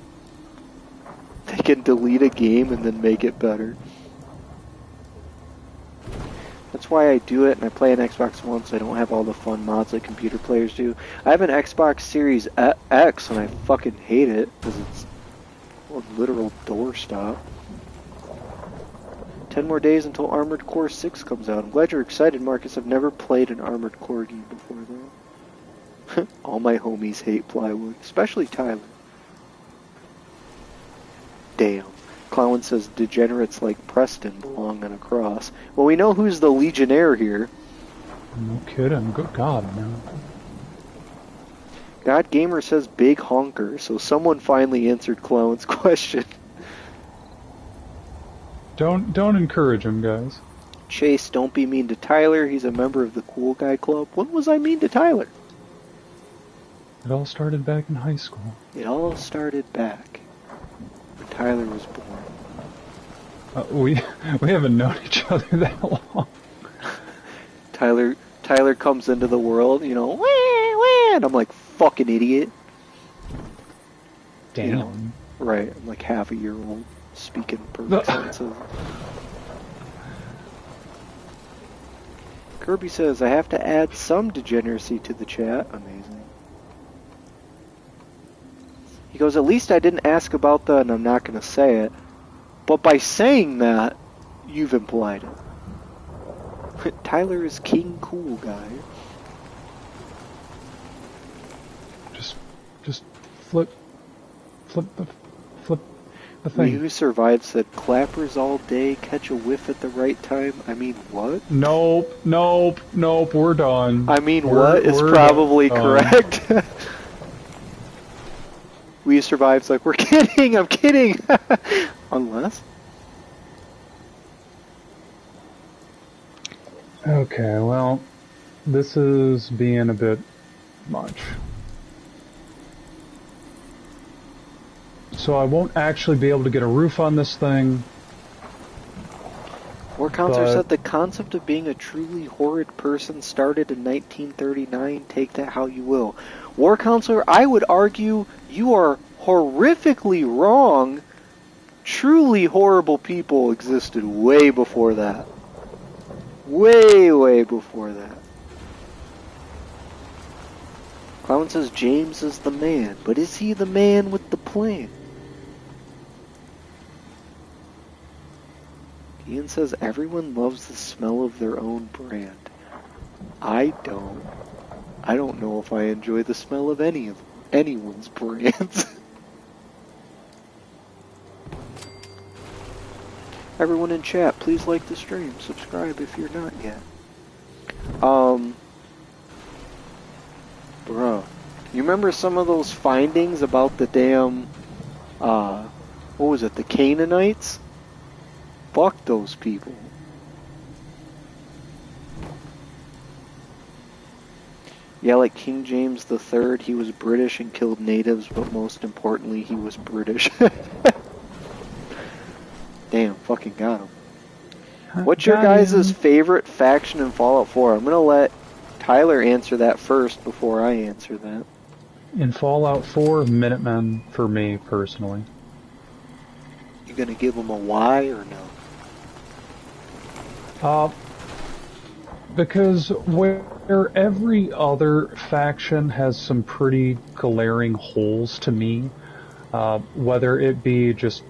They can delete a game and then make it better. That's why I do it, and I play an Xbox One, so I don't have all the fun mods like computer players do. I have an Xbox Series X, and I fucking hate it, because it's a literal doorstop. 10 more days until Armored Core 6 comes out. I'm glad you're excited, Marcus. I've never played an Armored Core game before, though. All my homies hate plywood, especially Tyler. Damn. Clown says degenerates like Preston belong on a cross. Well, we know who's the Legionnaire here. No kidding. Good God, man. God Gamer says big honker, so someone finally answered Clown's question. Don't encourage him, guys. Chase, don't be mean to Tyler. He's a member of the Cool Guy Club. When was I mean to Tyler? It all started back in high school. It all started back when Tyler was born. We haven't known each other that long. Tyler comes into the world, you know, wah, wah, and I'm like, fucking idiot. Damn. You know, right, I'm like half a year old, speaking perfect sentences. Kirby says, I have to add some degeneracy to the chat. Amazing. He goes, at least I didn't ask about the, and I'm not going to say it, but by saying that, you've implied it. Tyler is King Cool Guy. Just flip the thing. We Who Survived said, clappers all day, catch a whiff at the right time. I mean, what? Nope, we're done. I mean, what is probably correct. We Who Survived's like, we're kidding, I'm kidding. Unless. Okay, well, this is being a bit much. So I won't actually be able to get a roof on this thing. War Counselor said the concept of being a truly horrid person started in 1939. Take that how you will. War Counselor, I would argue you are horrifically wrong. Truly horrible people existed way before that. Way before that. Clown says James is the man, but is he the man with the plan? Ian says everyone loves the smell of their own brand. I don't. I don't know if I enjoy the smell of anyone's brands. Everyone in chat, please like the stream. Subscribe if you're not yet. Bro, you remember some of those findings about the damn, what was it, the Canaanites? Fuck those people. Yeah, like King James III, he was British and killed natives, but most importantly, he was British. Damn, fucking got him. What's your guys' favorite faction in Fallout 4? I'm gonna let Tyler answer that first before I answer that. In Fallout 4, Minutemen for me, personally. You gonna give them a Y or no? Because where every other faction has some pretty glaring holes to me, whether it be just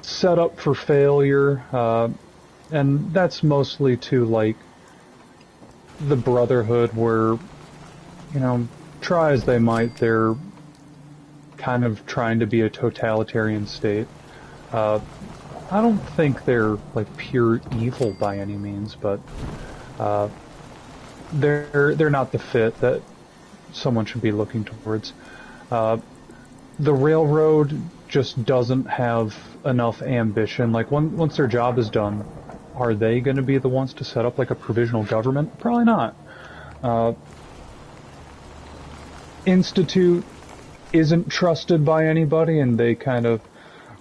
set up for failure, and that's mostly to, like, the Brotherhood where, you know, try as they might, they're kind of trying to be a totalitarian state. I don't think they're, like, pure evil by any means, but they're not the fit that someone should be looking towards. The railroad just doesn't have enough ambition. Like, once their job is done, are they going to be the ones to set up like a provisional government? Probably not. Institute isn't trusted by anybody, and they kind of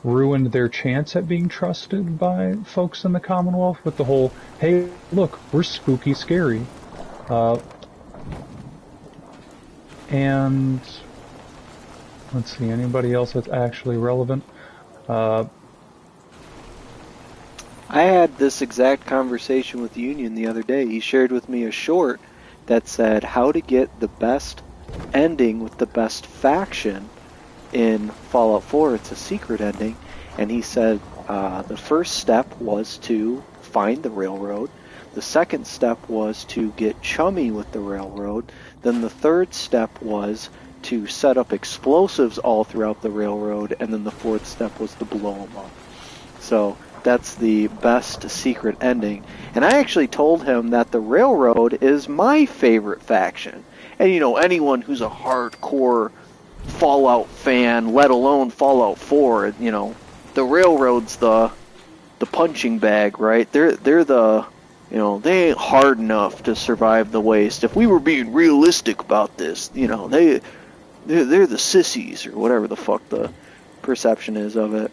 ruined their chance at being trusted by folks in the Commonwealth with the whole, hey, look, we're spooky scary. And let's see, anybody else that's actually relevant? I had this exact conversation with Union the other day. He shared with me a short that said how to get the best ending with the best faction in Fallout 4. It's a secret ending, and he said the first step was to find the railroad. The second step was to get chummy with the railroad. Then the third step was to set up explosives all throughout the railroad, and then the fourth step was to blow them up. So that's the best secret ending. And I actually told him that the railroad is my favorite faction. And you know, anyone who's a hardcore Fallout fan, let alone Fallout 4, you know, the railroad's the punching bag, right? They're the, you know, they ain't hard enough to survive the waste. If we were being realistic about this, you know, they're the sissies, or whatever the fuck the perception is of it.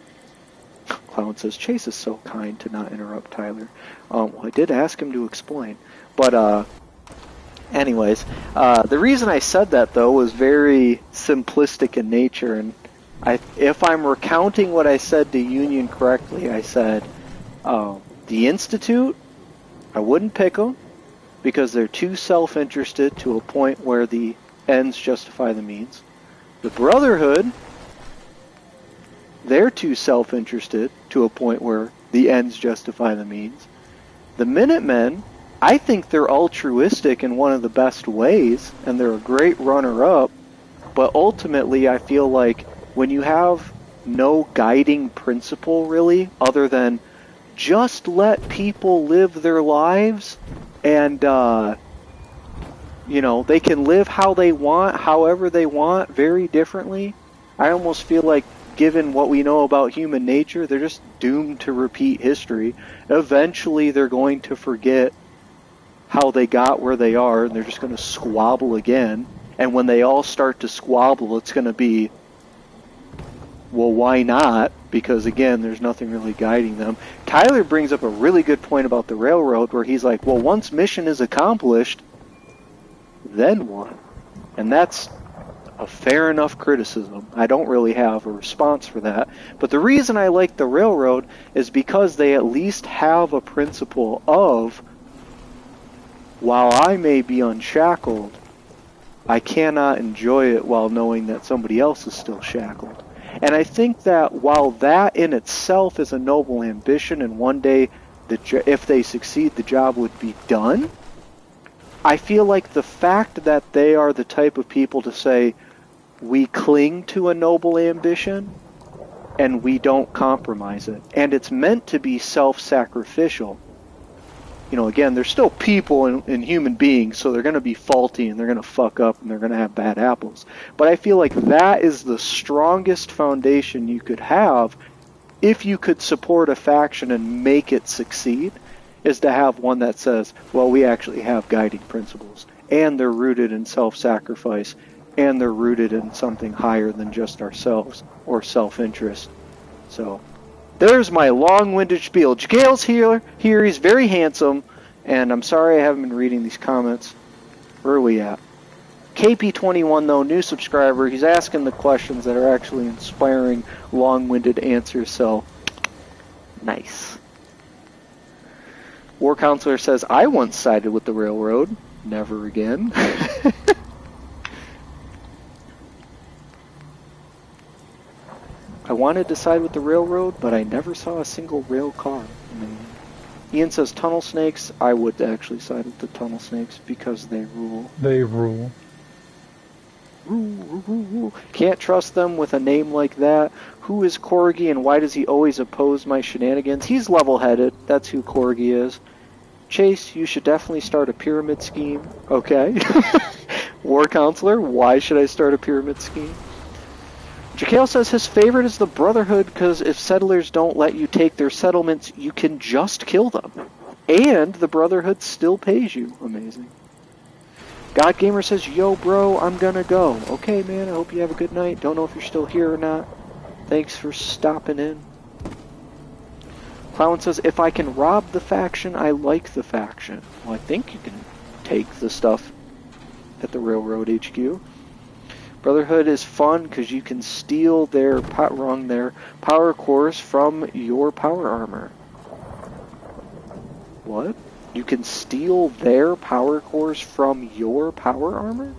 Clown says, Chase is so kind to not interrupt Tyler. Well, I did ask him to explain. But, anyways, the reason I said that, though, was very simplistic in nature. And if I'm recounting what I said to Union correctly, I said, the Institute, I wouldn't pick them because they're too self-interested to a point where the ends justify the means. The Brotherhood, they're too self-interested to a point where the ends justify the means. The Minutemen, I think they're altruistic in one of the best ways, and they're a great runner-up, but ultimately I feel like when you have no guiding principle, really, other than just let people live their lives, and, you know, they can live how they want, however they want, very differently. I almost feel like, given what we know about human nature, they're just doomed to repeat history. Eventually they're going to forget how they got where they are, and they're just going to squabble again. And when they all start to squabble, it's going to be, well, why not? Because, again, there's nothing really guiding them. Tyler brings up a really good point about the railroad, where he's like, well, once mission is accomplished, then what? And that's a fair enough criticism. I don't really have a response for that. But the reason I like the railroad is because they at least have a principle of, while I may be unshackled, I cannot enjoy it while knowing that somebody else is still shackled. And I think that while that in itself is a noble ambition, and one day, if they succeed, the job would be done, I feel like the fact that they are the type of people to say, we cling to a noble ambition, and we don't compromise it. And it's meant to be self-sacrificial. You know, again, they're still people and human beings, so they're going to be faulty, and they're going to fuck up, and they're going to have bad apples. But I feel like that is the strongest foundation you could have if you could support a faction and make it succeed, is to have one that says, well, we actually have guiding principles, and they're rooted in self-sacrifice, and they're rooted in something higher than just ourselves or self-interest. So there's my long-winded spiel. Jagale's here. He's very handsome, and I'm sorry I haven't been reading these comments. Where are we at? KP21, though, new subscriber. He's asking the questions that are actually inspiring long-winded answers, so nice. War Counselor says, I once sided with the railroad. Never again. I wanted to side with the railroad, but I never saw a single rail car. Ian says tunnel snakes. I would actually side with the tunnel snakes because they rule. They rule. Rule. Can't trust them with a name like that. Who is Corgi, and why does he always oppose my shenanigans? He's level-headed. That's who Corgi is. Chase, you should definitely start a pyramid scheme. Okay. War Counselor, why should I start a pyramid scheme? Jakale says his favorite is the Brotherhood because if settlers don't let you take their settlements, you can just kill them. And the Brotherhood still pays you. Amazing. God Gamer says, yo bro, I'm gonna go. Okay man, I hope you have a good night. Don't know if you're still here or not. Thanks for stopping in. Clown says, if I can rob the faction, I like the faction. Well, I think you can take the stuff at the Railroad HQ. Brotherhood is fun because you can steal their power cores from your power armor. What? You can steal their power cores from your power armor?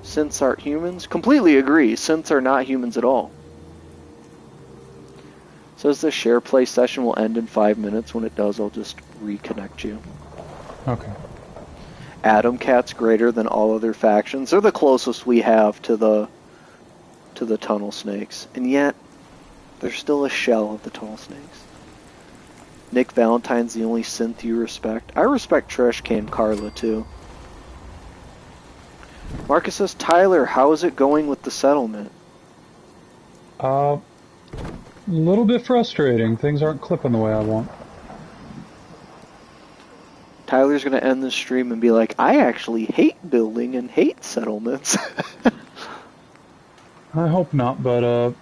Synths aren't humans? Completely agree. Synths are not humans at all. Says the share play session will end in 5 minutes. When it does, I'll just reconnect you. Okay. Atom Cat's greater than all other factions. They're the closest we have to the Tunnel Snakes. And yet, they're still a shell of the Tunnel Snakes. Nick Valentine's the only synth you respect. I respect Trish, Kane, Carla, too. Marcus says, Tyler, how is it going with the settlement? A little bit frustrating. Things aren't clipping the way I want. Tyler's going to end the stream and be like, I actually hate building and hate settlements. I hope not, but, I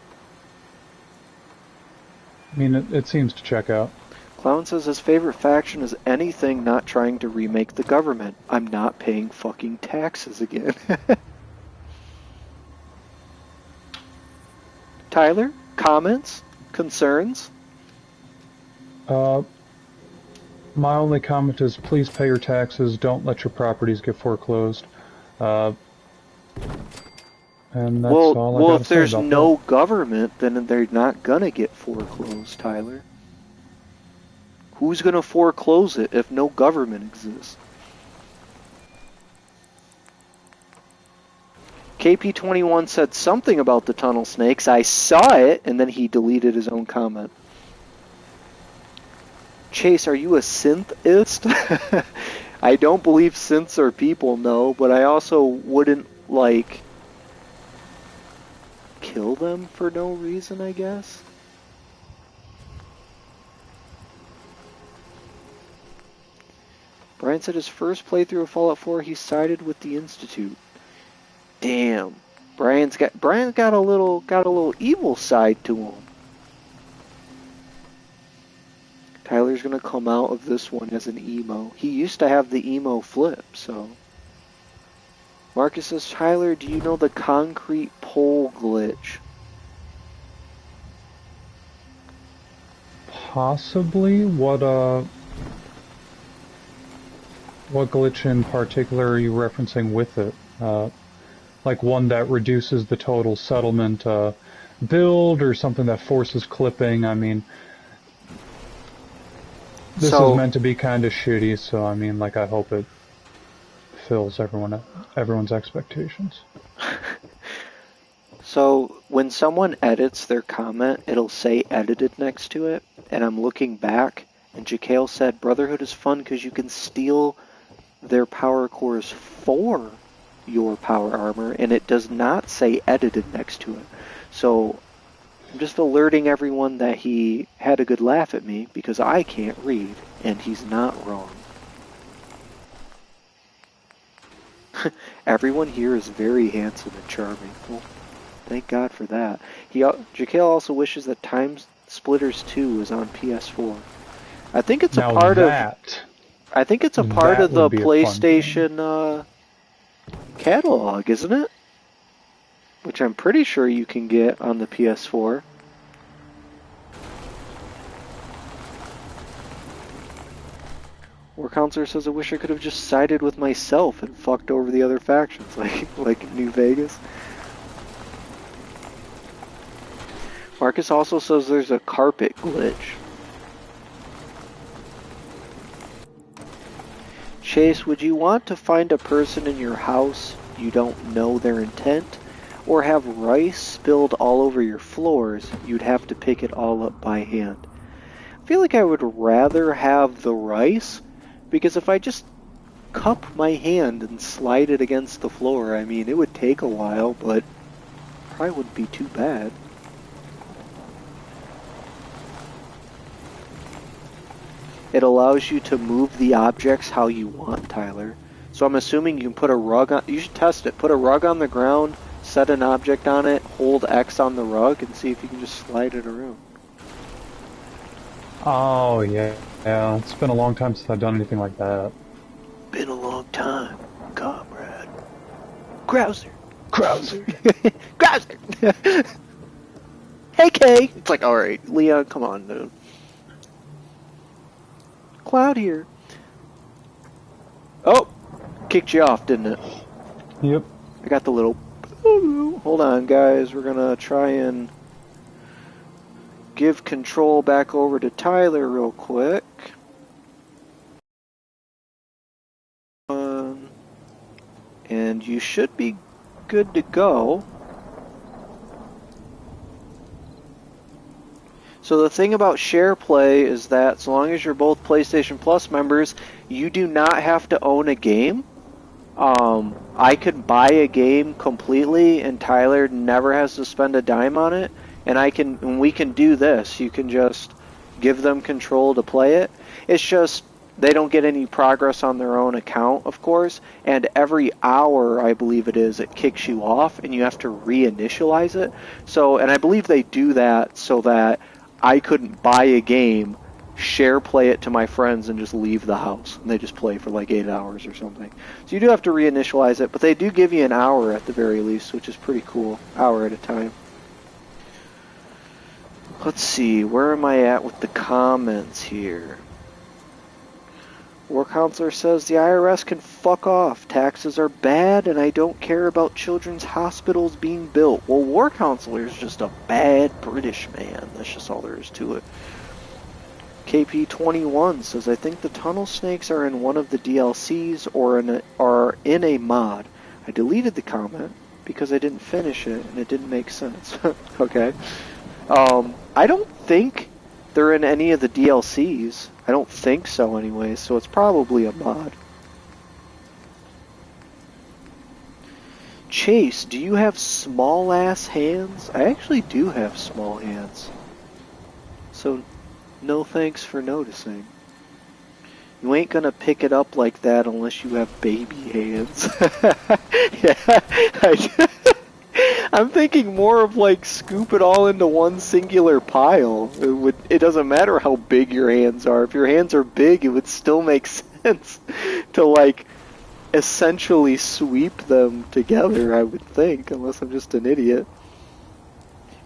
mean, it seems to check out. Clown says his favorite faction is anything not trying to remake the government. I'm not paying fucking taxes again. Tyler, comments? Concerns? My only comment is please pay your taxes, don't let your properties get foreclosed. And that's all I gotta say about that. Well, if there's no government, then they're not gonna get foreclosed, Tyler. Who's gonna foreclose it if no government exists? KP21 said something about the Tunnel Snakes. I saw it, and then he deleted his own comment. Chase, are you a synthist? I don't believe synths are people, no, but I also wouldn't, like, kill them for no reason, I guess. Brian said his first playthrough of Fallout 4, he sided with the Institute. Damn, Brian's got a little evil side to him. Tyler's gonna come out of this one as an emo. He used to have the emo flip, so. Marcus says, Tyler, do you know the concrete pole glitch? Possibly. What glitch in particular are you referencing with it? Like one that reduces the total settlement build, or something that forces clipping? I mean, this is meant to be kind of shitty, so I mean, like, I hope it fills everyone's expectations. So when someone edits their comment, it'll say edited next to it, and I'm looking back, and Jakale said Brotherhood is fun because you can steal their power cores for your power armor, and it does not say edited next to it. So I'm just alerting everyone that he had a good laugh at me because I can't read, and he's not wrong. Everyone here is very handsome and charming. Well, thank God for that. Jakale also wishes that Time Splitters 2 was on PS4. I think it's now a part that, of. I think it's a part of the be PlayStation catalog, isn't it? Which I'm pretty sure you can get on the PS4. War Counselor says, I wish I could have just sided with myself and fucked over the other factions, like New Vegas. Marcus also says there's a carpet glitch. Chase, would you want to find a person in your house you don't know their intent, or have rice spilled all over your floors? You'd have to pick it all up by hand. I feel like I would rather have the rice, Because if I just cup my hand and slide it against the floor, I mean, it would take a while, but probably wouldn't be too bad. It allows you to move the objects how you want, Tyler. So I'm assuming you can put a rug on... You should test it. Put a rug on the ground, set an object on it, hold X on the rug, and see if you can just slide it around. Oh, yeah. Yeah, it's been a long time since I've done anything like that. Been a long time, comrade. Krauser. Krauser. Krauser! Hey, Kay! It's like, alright, Leon, come on, dude. Cloud here. Oh! Kicked you off, didn't it? Yep. I got the little... Hold on, guys. We're gonna try and give control back over to Tyler real quick. And you should be good to go. So the thing about share play is that so long as you're both PlayStation Plus members, you do not have to own a game. I could buy a game completely and Tyler never has to spend a dime on it, and we can do this. You can just give them control to play it. It's just they don't get any progress on their own account, of course, and every hour, I believe it is, it kicks you off and you have to reinitialize it. So, and I believe they do that so that I couldn't buy a game, share play it to my friends, and just leave the house. And they just play for like 8 hours or something. So you do have to reinitialize it, but they do give you an hour at the very least, which is pretty cool. Hour at a time. Let's see, where am I at with the comments here? War Counselor says the IRS can fuck off. Taxes are bad, and I don't care about children's hospitals being built. Well, War Counselor is just a bad British man. That's just all there is to it. KP21 says, I think the tunnel snakes are in one of the DLCs or are in a mod. I deleted the comment because I didn't finish it, and it didn't make sense. Okay. I don't think they're in any of the DLCs. I don't think so anyway, so it's probably a mod. Chase, do you have small-ass hands? I actually do have small hands. So, no thanks for noticing. You ain't gonna pick it up like that unless you have baby hands. Yeah, I'm thinking more of like scoop it all into one singular pile. It doesn't matter how big your hands are. If your hands are big, it would still make sense to like essentially sweep them together, I would think, unless I'm just an idiot.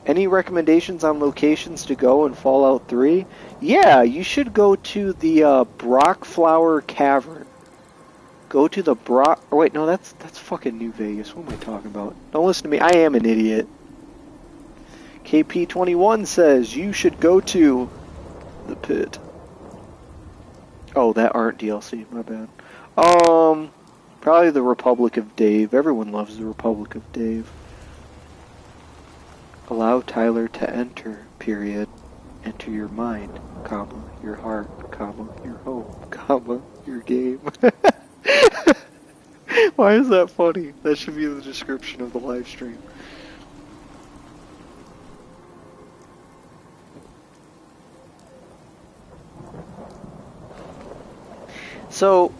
Any recommendations on locations to go in Fallout 3? Yeah, you should go to the Brockflower Cavern. Go to the or wait, no, that's fucking New Vegas. What am I talking about? Don't listen to me. I am an idiot. KP21 says you should go to the pit. Oh, that aren't DLC. My bad. Probably the Republic of Dave. Everyone loves the Republic of Dave. Allow Tyler to enter. Period. Enter your mind, comma, your heart, comma, your home, comma, your game. Why is that funny? That should be the description of the live stream. So,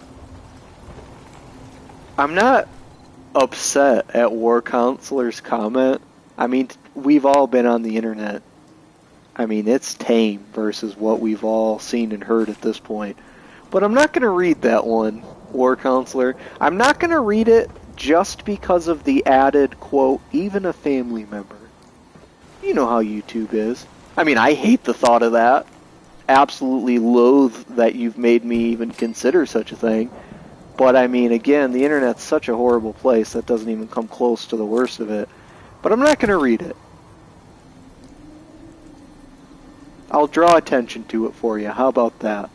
I'm not upset at War Counselor's comment. I mean, we've all been on the internet. I mean, it's tame versus what we've all seen and heard at this point. But I'm not going to read that one, War Counselor. I'm not going to read it just because of the added, quote, even a family member. You know how YouTube is. I mean, I hate the thought of that. Absolutely loathe that you've made me even consider such a thing. But I mean, again, the internet's such a horrible place that doesn't even come close to the worst of it. But I'm not going to read it. I'll draw attention to it for you. How about that?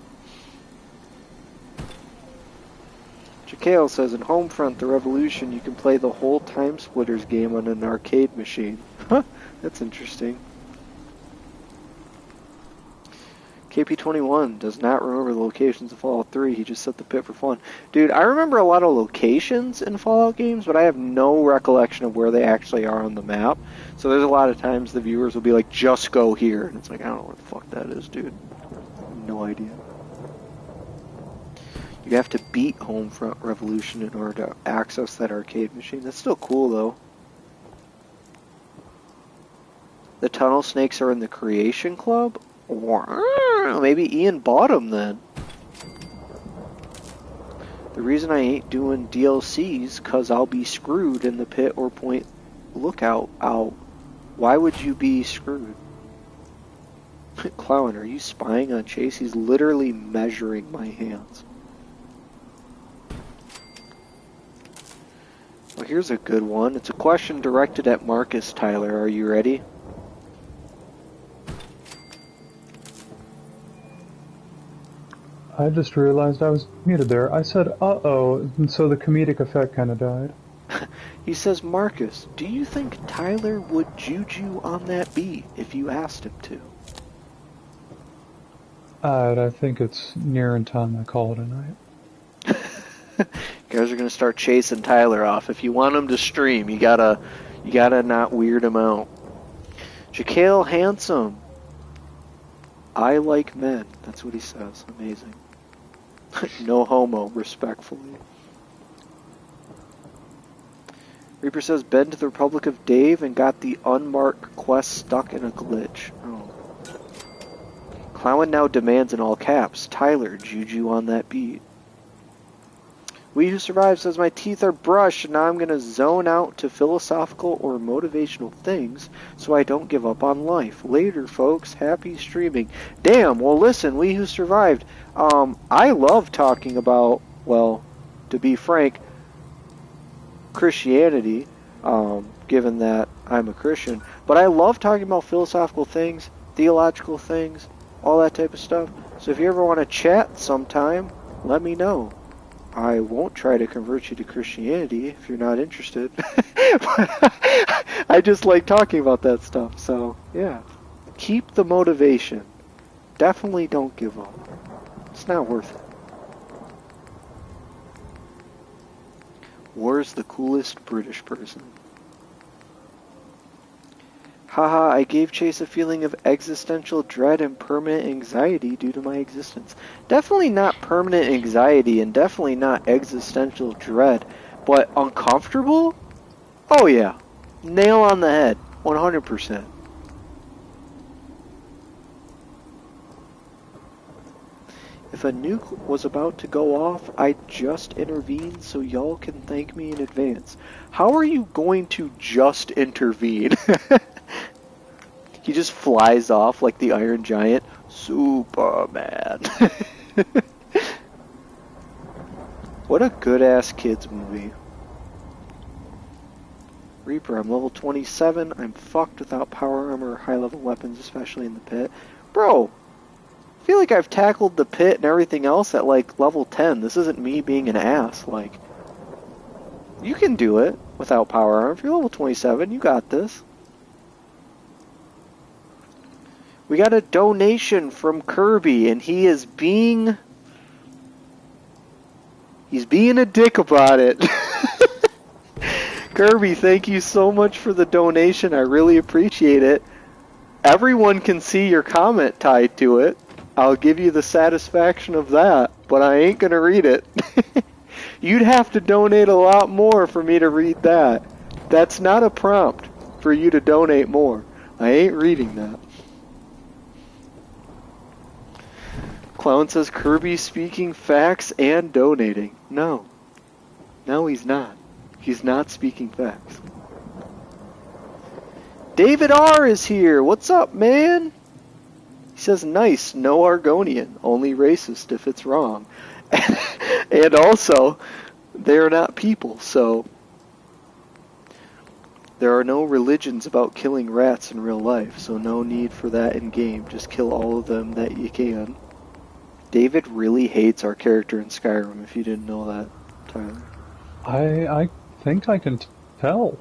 Jakale says, in Homefront, The Revolution, you can play the whole Time Splitters game on an arcade machine. Huh, that's interesting. KP21 does not remember the locations of Fallout 3. He just set the pit for fun. Dude, I remember a lot of locations in Fallout games, but I have no recollection of where they actually are on the map. So there's a lot of times the viewers will be like, just go here. And it's like, I don't know where the fuck that is, dude. No idea. You have to beat Homefront Revolution in order to access that arcade machine. That's still cool, though. The Tunnel Snakes are in the Creation Club? Or maybe Ian bought them then. The reason I ain't doing DLCs, cause I'll be screwed in the pit or point lookout out. Why would you be screwed? Clown, are you spying on Chase? He's literally measuring my hands. Well, here's a good one. It's a question directed at Marcus. Tyler, are you ready? I just realized I was muted there. I said, uh-oh, and so the comedic effect kind of died. He says, Marcus, do you think Tyler would juju on that beat if you asked him to? I think it's nearing time I call it a night. You guys are gonna start chasing Tyler off. If you want him to stream, you gotta not weird him out. Jaquale Handsome. I like men. That's what he says. Amazing. No homo, respectfully. Reaper says, been to the Republic of Dave and got the unmarked quest stuck in a glitch. Oh. Clown now demands in all caps, Tyler, juju on that beat. We Who Survive says, my teeth are brushed and now I'm going to zone out to philosophical or motivational things so I don't give up on life. Later, folks. Happy streaming. Damn, well listen, We Who Survived. I love talking about, well, to be frank, Christianity, given that I'm a Christian. But I love talking about philosophical things, theological things, all that type of stuff. So if you ever want to chat sometime, let me know. I won't try to convert you to Christianity if you're not interested. I just like talking about that stuff. So, yeah. Keep the motivation. Definitely don't give up. It's not worth it. War's the coolest British person. Haha, I gave Chase a feeling of existential dread and permanent anxiety due to my existence. Definitely not permanent anxiety and definitely not existential dread, but uncomfortable? Oh yeah. Nail on the head. 100%. If a nuke was about to go off, I'd just intervene so y'all can thank me in advance. How are you going to just intervene? He just flies off like the Iron Giant. Superman. What a good-ass kids movie. Reaper, I'm level 27. I'm fucked without power armor or high-level weapons, especially in the pit. Bro, I feel like I've tackled the pit and everything else at, like, level 10. This isn't me being an ass. Like, you can do it without power armor. If you're level 27, you got this. We got a donation from Kirby, and he's being a dick about it. Kirby, thank you so much for the donation. I really appreciate it. Everyone can see your comment tied to it. I'll give you the satisfaction of that, but I ain't gonna read it. You'd have to donate a lot more for me to read that. That's not a prompt for you to donate more. I ain't reading that. Clown says Kirby's speaking facts and donating. No. No, he's not. He's not speaking facts. David R. is here. What's up, man? He says, nice, no Argonian. Only racist if it's wrong. And also, they're not people, so there are no religions about killing rats in real life, so no need for that in game. Just kill all of them that you can. David really hates our character in Skyrim, if you didn't know that, Tyler. I think I can tell.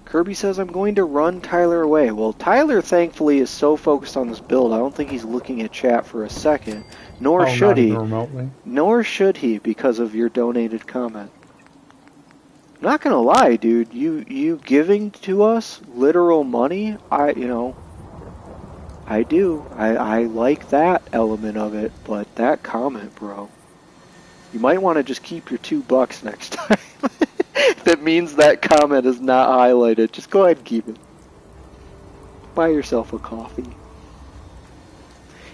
Kirby says, I'm going to run Tyler away. Well, Tyler, thankfully, is so focused on this build, I don't think he's looking at chat for a second. Nor should not he. even remotely. Nor should he, because of your donated comment. I'm not gonna lie, dude. You giving to us literal money, I do. I like that element of it, but that comment, bro. You might want to just keep your $2 next time. If it means that comment is not highlighted, just go ahead and keep it. Buy yourself a coffee.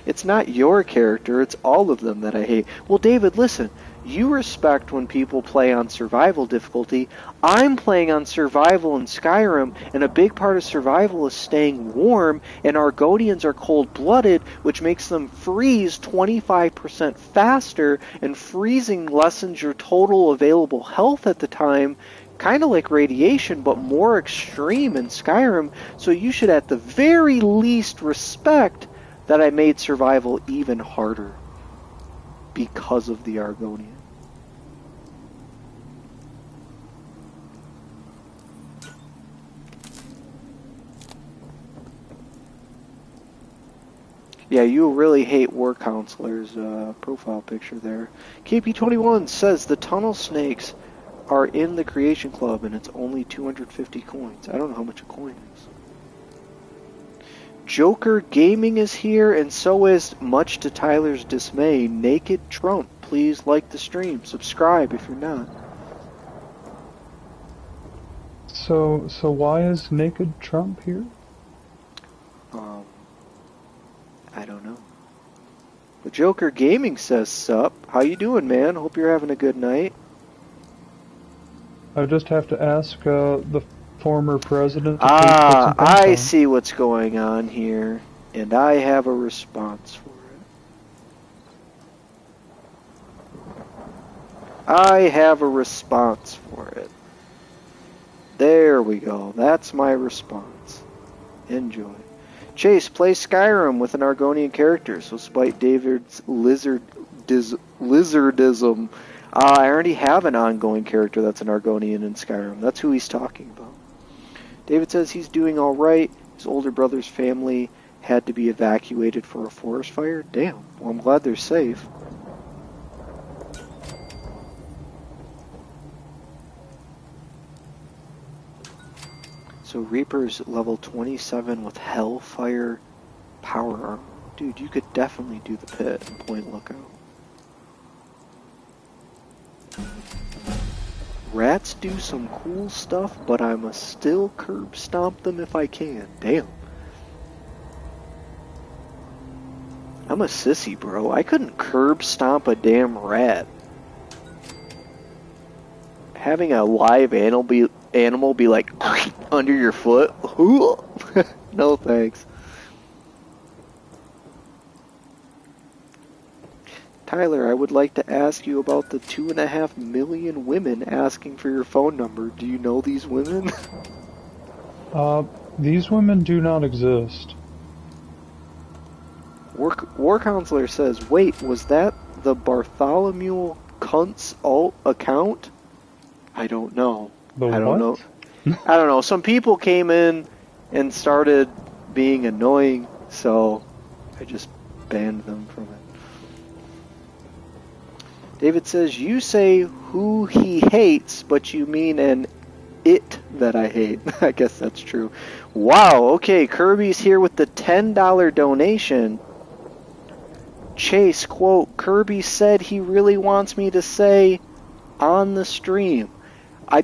It's not your character, it's all of them that I hate. Well, David, listen. You respect when people play on survival difficulty. I'm playing on survival in Skyrim, and a big part of survival is staying warm, and Argonians are cold-blooded, which makes them freeze 25% faster, and freezing lessens your total available health at the time, kind of like radiation, but more extreme in Skyrim, so you should at the very least respect that I made survival even harder because of the Argonian. Yeah, you really hate War Counselor's profile picture there. KP21 says the tunnel snakes are in the Creation Club and it's only 250 coins. I don't know how much a coin is. Joker Gaming is here, and so is, much to Tyler's dismay, Naked Trump. Please like the stream. Subscribe if you're not. So why is Naked Trump here? I don't know. But Joker Gaming says, sup. How you doing, man? Hope you're having a good night. I just have to ask the former president. I see what's going on here, and I have a response for it. I have a response for it. There we go. That's my response. Enjoy. Chase, play Skyrim with an Argonian character, so spite David's lizardism. I already have an ongoing character that's an Argonian in Skyrim. That's who he's talking about. David says he's doing alright. His older brother's family had to be evacuated for a forest fire. Damn. Well, I'm glad they're safe. So Reaper's level 27 with Hellfire power armor. Dude, you could definitely do the pit and point lookout. Rats do some cool stuff, but I must still curb stomp them if I can. Damn. I'm a sissy, bro. I couldn't curb stomp a damn rat. Having a live animal be like under your foot? No thanks. Tyler, I would like to ask you about the 2.5 million women asking for your phone number. Do you know these women? These women do not exist. War Counselor says, wait, was that the Bartholomew Kuntz alt account? I don't know. I don't know. I don't know. Some people came in and started being annoying, so I just banned them from it. David says, you say who he hates, but you mean an it that I hate. I guess that's true. Wow, okay, Kirby's here with the $10 donation. Chase, quote, Kirby said he really wants me to say on the stream. I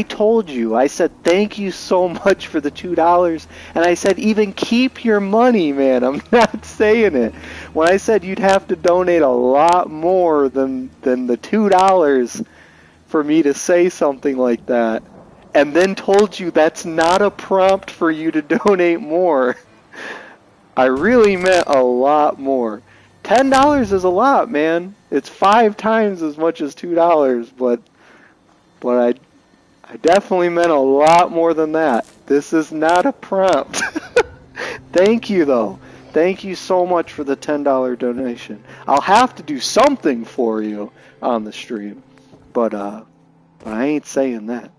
told you. I said thank you so much for the $2, and I said even keep your money, man. I'm not saying it. When I said you'd have to donate a lot more than the $2 for me to say something like that, and then told you that's not a prompt for you to donate more, I really meant a lot more. $10 is a lot, man. It's 5 times as much as $2, but I definitely meant a lot more than that. This is not a prompt. Thank you, though. Thank you so much for the $10 donation. I'll have to do something for you on the stream, but I ain't saying that.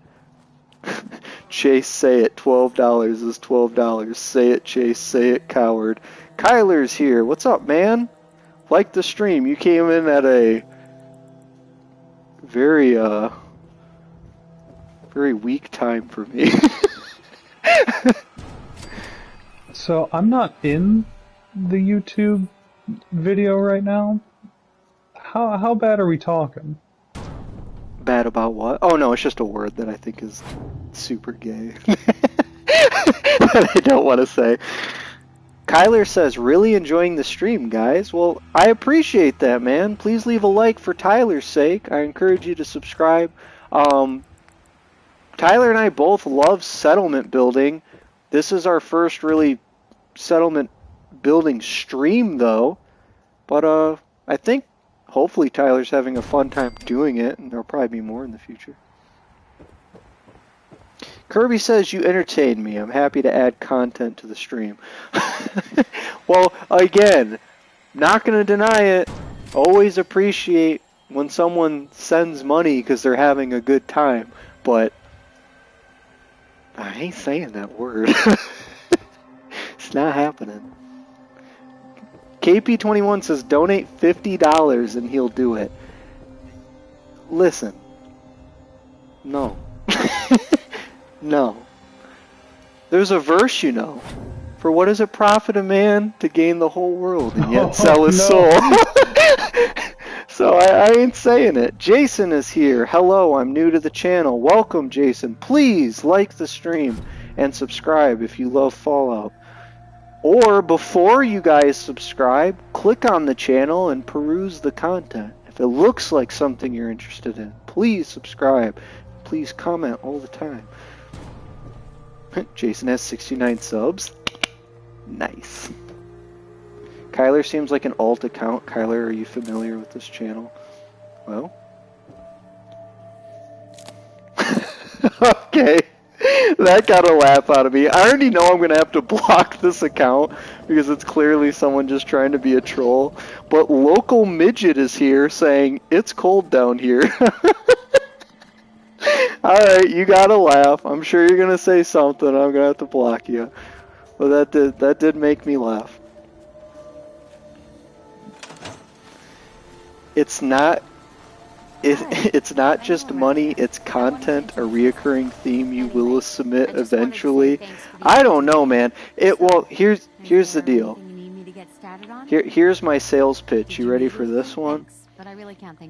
Chase, say it. $12 is $12. Say it, Chase. Say it, coward. Kyler's here. What's up, man? Like the stream. You came in at a very, very weak time for me. So, I'm not in the YouTube video right now. How bad are we talking? Bad about what? Oh no, it's just a word that I think is super gay. That I don't want to say. Kyler says, really enjoying the stream, guys. Well, I appreciate that, man. Please leave a like for Tyler's sake. I encourage you to subscribe. Tyler and I both love settlement building. This is our first really settlement building stream, though. But I think hopefully Tyler's having a fun time doing it, and there'll probably be more in the future. Kirby says, you entertain me. I'm happy to add content to the stream. Well, again, not going to deny it. Always appreciate when someone sends money because they're having a good time. But I ain't saying that word. It's not happening. KP21 says, donate $50 and he'll do it. Listen. No. No. There's a verse, you know. For what does it profit a man to gain the whole world and yet sell his soul? So I ain't saying it. Jason is here. Hello, I'm new to the channel. Welcome, Jason. Please like the stream and subscribe if you love Fallout. Or before you guys subscribe, click on the channel and peruse the content. If it looks like something you're interested in, please subscribe. Please comment all the time. Jason has 69 subs. Nice. Kyler seems like an alt account. Kyler, are you familiar with this channel? Well. Okay. That got a laugh out of me. I already know I'm going to have to block this account because it's clearly someone just trying to be a troll. But Local Midget is here saying, it's cold down here. Alright, you got to laugh. I'm sure you're going to say something. I'm going to have to block you. But that did make me laugh. It's not just money, it's content, a reoccurring theme you will submit eventually. I don't know, man. Here's the deal. Here's my sales pitch. You ready for this one?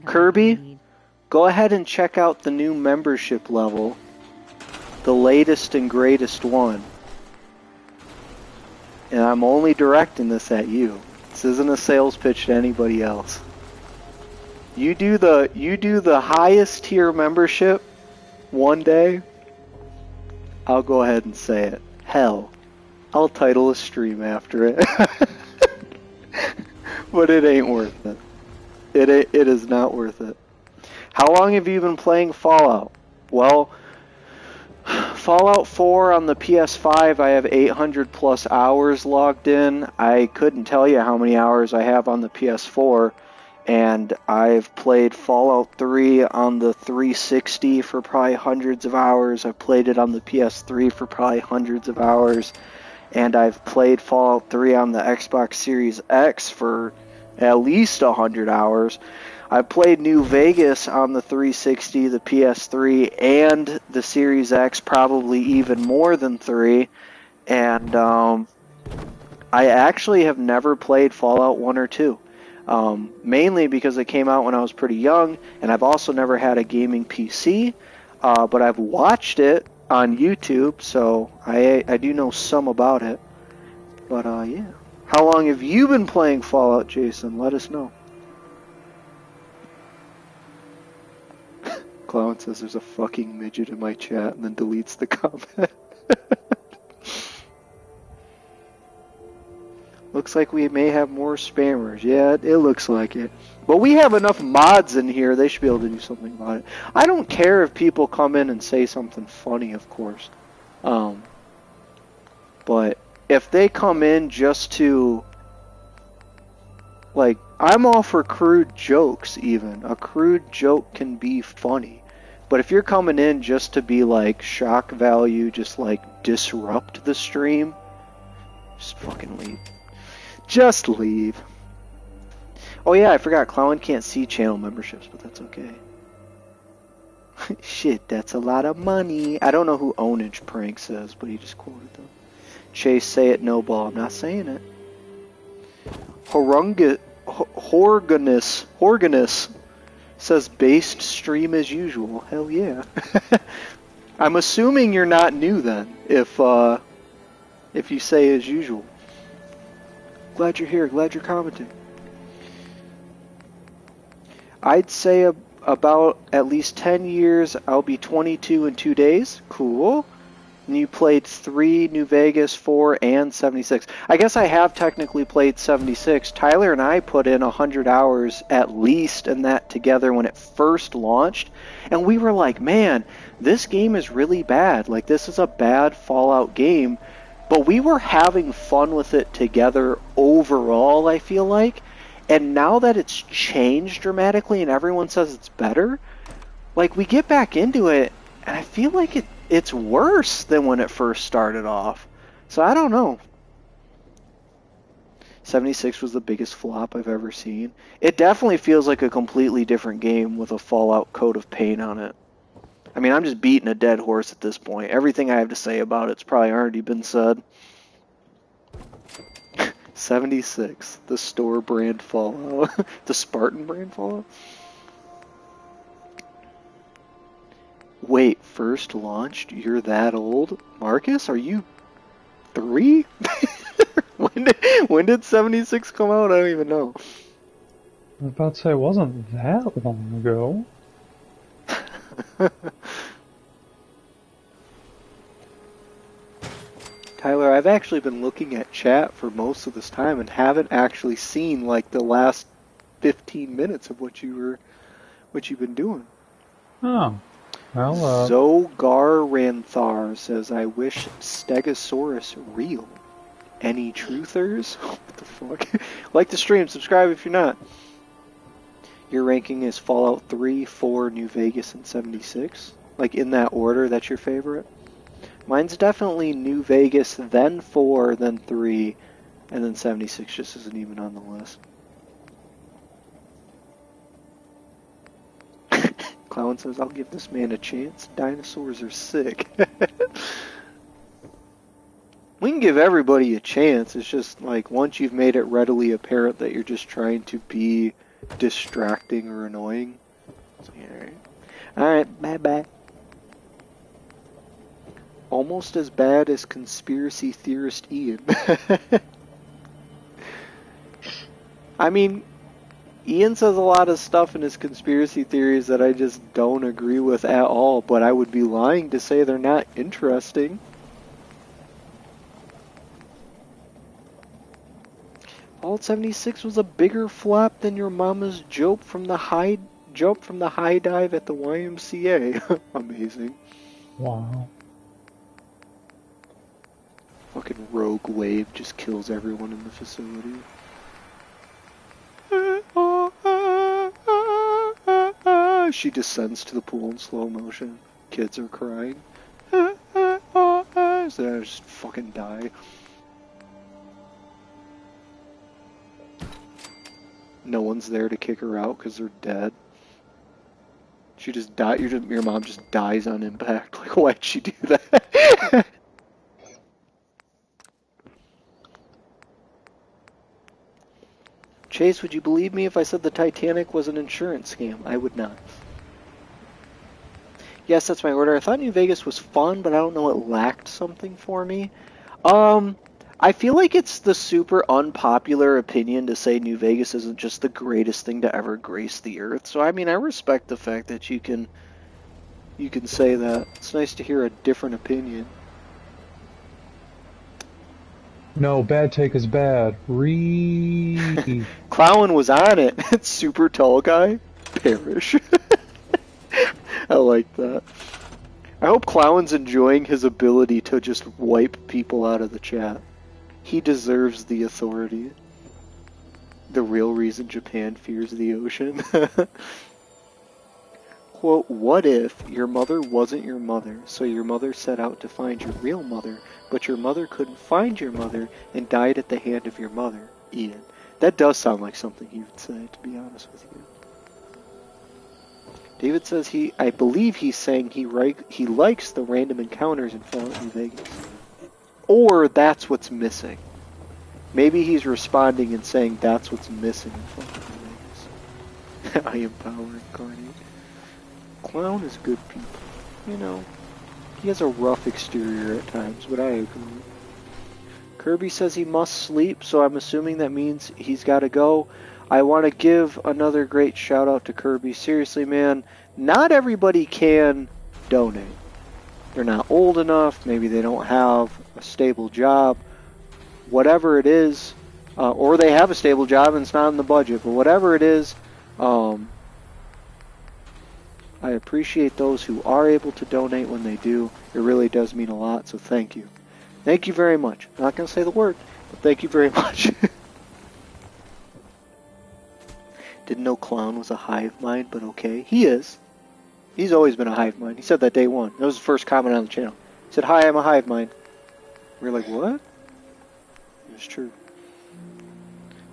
Kirby, go ahead and check out the new membership level. The latest and greatest one. And I'm only directing this at you. This isn't a sales pitch to anybody else. You do the highest tier membership one day, I'll go ahead and say it. Hell, I'll title a stream after it. But it ain't worth it. It is not worth it. How long have you been playing Fallout? Well, Fallout 4 on the PS5, I have 800 plus hours logged in. I couldn't tell you how many hours I have on the PS4. And I've played Fallout 3 on the 360 for probably hundreds of hours. I've played it on the PS3 for probably hundreds of hours. And I've played Fallout 3 on the Xbox Series X for at least 100 hours. I played New Vegas on the 360, the PS3, and the Series X, probably even more than 3. And I actually have never played Fallout 1 or 2. Mainly because it came out when I was pretty young, and I've also never had a gaming PC, but I've watched it on YouTube, so I do know some about it. But yeah. How long have you been playing Fallout, Jason? Let us know. Clown says there's a fucking midget in my chat and then deletes the comment. Looks like we may have more spammers. Yeah, it looks like it. But we have enough mods in here, they should be able to do something about it. I don't care if people come in and say something funny, of course. But if they come in just to... Like, I'm all for crude jokes, even. A crude joke can be funny. But if you're coming in just to be like shock value, just like disrupt the stream, just fucking leave. Just leave. Oh yeah, I forgot, Clown can't see channel memberships, but that's okay. Shit, that's a lot of money. I don't know who Ownage Prank says, but he just quoted them. Chase, say it, no ball. I'm not saying it. Horganus says based stream as usual. Hell yeah. I'm assuming you're not new then, if you say as usual. Glad you're here. Glad you're commenting. I'd say about at least 10 years. I'll be 22 in 2 days. Cool. And you played 3, New Vegas, 4, and 76. I guess I have technically played 76. Tyler and I put in 100 hours at least in that together when it first launched. And we were like, man, this game is really bad. Like, this is a bad Fallout game. But we were having fun with it together overall, I feel like. And now that it's changed dramatically and everyone says it's better, like, we get back into it, and I feel like it's worse than when it first started off. So I don't know. 76 was the biggest flop I've ever seen. It definitely feels like a completely different game with a Fallout coat of paint on it. I mean, I'm just beating a dead horse at this point. Everything I have to say about it's probably already been said. 76, the store brand Fallout. The Spartan brand Fallout. Wait, first launched? You're that old? Marcus, are you 3? When did 76 come out? I don't even know. I was about to say, it wasn't that long ago. Tyler, I've actually been looking at chat for most of this time and haven't actually seen like the last 15 minutes of what you've been doing. Oh. Well, Zogar Ranthar says, I wish Stegosaurus real. Any truthers? What the fuck? Like the stream, subscribe if you're not. Your ranking is Fallout 3, 4, New Vegas, and 76? Like in that order, that's your favorite? Mine's definitely New Vegas, then 4, then 3, and then 76 just isn't even on the list. Clown says, I'll give this man a chance. Dinosaurs are sick. We can give everybody a chance. It's just like once you've made it readily apparent that you're just trying to be distracting or annoying. So, yeah, alright, bye-bye. Almost as bad as conspiracy theorist Ian. I mean, Ian says a lot of stuff in his conspiracy theories that I just don't agree with at all, but I would be lying to say they're not interesting. Fallout 76 was a bigger flop than your mama's jump from the high dive at the YMCA. Amazing. wow. Fucking rogue wave just kills everyone in the facility. She descends to the pool in slow motion. Kids are crying. So I just fucking die. No one's there to kick her out because they're dead. She just died. Your mom just dies on impact. Like, why'd she do that? Chase, would you believe me if I said the Titanic was an insurance scam? I would not. Yes, that's my order. I thought New Vegas was fun, but I don't know, it lacked something for me. I feel like it's the super unpopular opinion to say New Vegas isn't just the greatest thing to ever grace the earth. So, I mean, I respect the fact that you can say that. It's nice to hear a different opinion. No, bad take is bad. Clown was on it. Super tall guy. Perish. I like that. I hope Clown's enjoying his ability to just wipe people out of the chat. He deserves the authority. The real reason Japan fears the ocean. Quote, what if your mother wasn't your mother, so your mother set out to find your real mother, but your mother couldn't find your mother and died at the hand of your mother, Ian? That does sound like something he would say, to be honest with you. David says I believe he's saying he likes the random encounters in Fallout New Vegas. Or that's what's missing. Maybe he's responding and saying that's what's missing in Fallout New Vegas. I am power incarnate. Clown is good people. You know, he has a rough exterior at times, but I agree. Kirby says he must sleep, so I'm assuming that means he's got to go. I want to give another great shout out to Kirby. Seriously, man, not everybody can donate. They're not old enough, maybe they don't have a stable job, whatever it is, or they have a stable job and it's not in the budget, but whatever it is, I appreciate those who are able to donate when they do. It really does mean a lot, so thank you. Thank you very much. I'm not going to say the word, but thank you very much. Didn't know Clown was a hive mind, but okay. He is. He's always been a hive mind. He said that day one. That was the first comment on the channel. He said, hi, I'm a hive mind. We were like, what? It's true.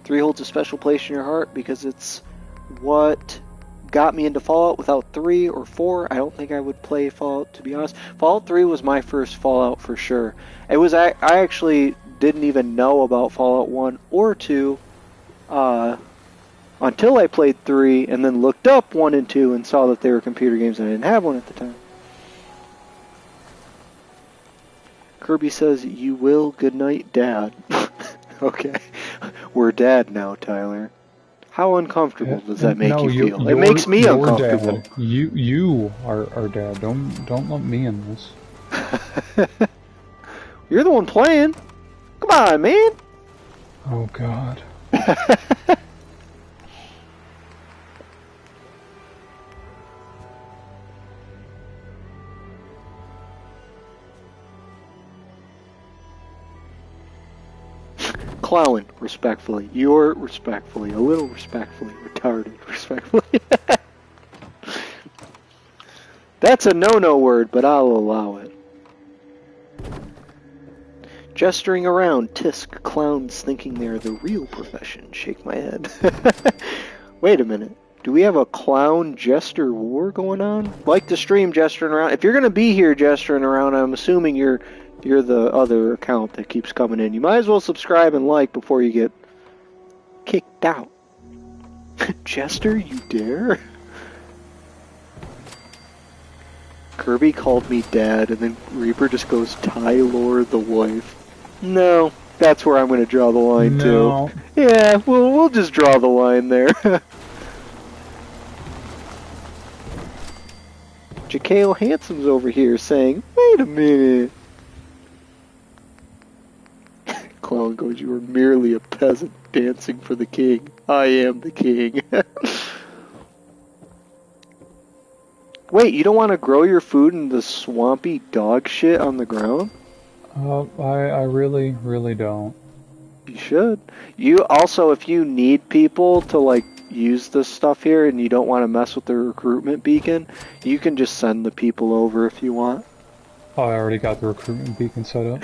3 holds a special place in your heart because it's what got me into Fallout. Without 3 or 4, I don't think I would play Fallout, to be honest. Fallout 3 was my first Fallout for sure. It was I actually didn't even know about Fallout 1 or 2 until I played 3 and then looked up 1 and 2 and saw that they were computer games and I didn't have one at the time. Kirby says, you will. Good night, Dad. Okay. We're Dad now, Tyler. How uncomfortable does that make you feel? It makes me uncomfortable. Dad. You are Dad. Don't lump me in this. You're the one playing. Come on, man. Oh, God. Clown, respectfully. You're respectfully. A little respectfully. Retarded, respectfully. That's a no-no word, but I'll allow it. Gesturing around, tisk, clowns thinking they're the real profession. Shake my head. Wait a minute. Do we have a clown jester war going on? Like the stream gesturing around. If you're going to be here gesturing around, I'm assuming you're the other account that keeps coming in. You might as well subscribe and like before you get kicked out. Jester, you dare? Kirby called me Dad, and then Reaper just goes, Tyler the wife. No, that's where I'm going to draw the line, too. Yeah, we'll just draw the line there. Jakale Handsome's over here saying, wait a minute. Clown goes, you are merely a peasant dancing for the king. I am the king. Wait, you don't want to grow your food in the swampy dog shit on the ground? I really don't. You should. You also, if you need people to like use this stuff here and you don't want to mess with the recruitment beacon, you can just send the people over if you want. Oh, I already got the recruitment beacon set up.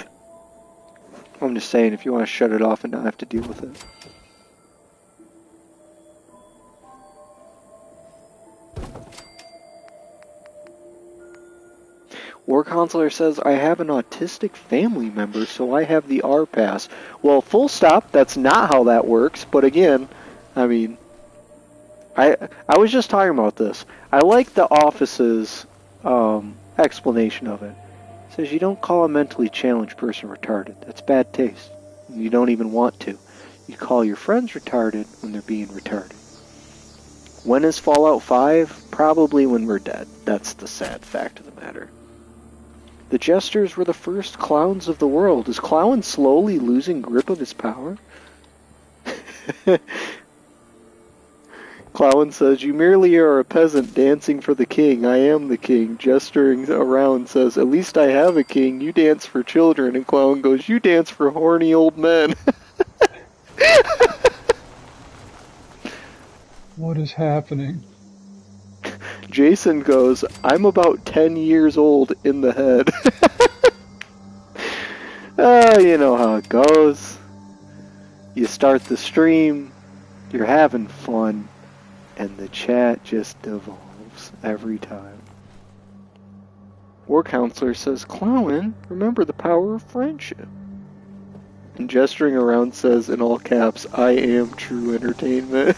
I'm just saying, if you want to shut it off and not have to deal with it. War Counselor says, I have an autistic family member, so I have the R pass. Well, full stop, that's not how that works, but again, I mean, I was just talking about this. I like the office's explanation of it. It says you don't call a mentally challenged person retarded. That's bad taste. You don't even want to. You call your friends retarded when they're being retarded. When is Fallout 5? Probably when we're dead. That's the sad fact of the matter. The Jesters were the first clowns of the world. Is Clown slowly losing grip of his power? Clown says, you merely are a peasant dancing for the king. I am the king. Gesturing around says, at least I have a king. You dance for children. And Clown goes, you dance for horny old men. What is happening? Jason goes, I'm about 10 years old in the head. You know how it goes. You start the stream, you're having fun, and the chat just devolves every time. War Counselor says, Clown, remember the power of friendship. And gesturing around says, in all caps, I am true entertainment.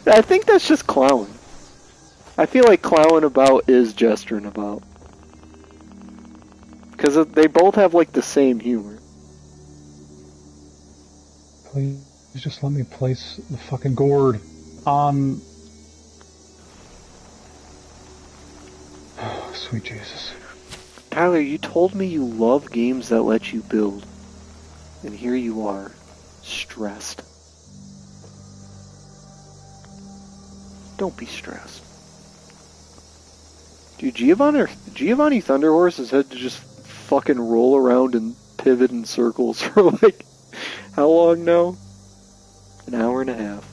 I think that's just Clown. I feel like Clown about is gesturing about. Because they both have, like, the same humor. Please just let me place the fucking gourd on... Oh, sweet Jesus. Tyler, you told me you love games that let you build. And here you are, stressed. Don't be stressed. Dude, Giovanni Thunderhorse has had to just fucking roll around and pivot in circles for like, how long now? An hour and a half.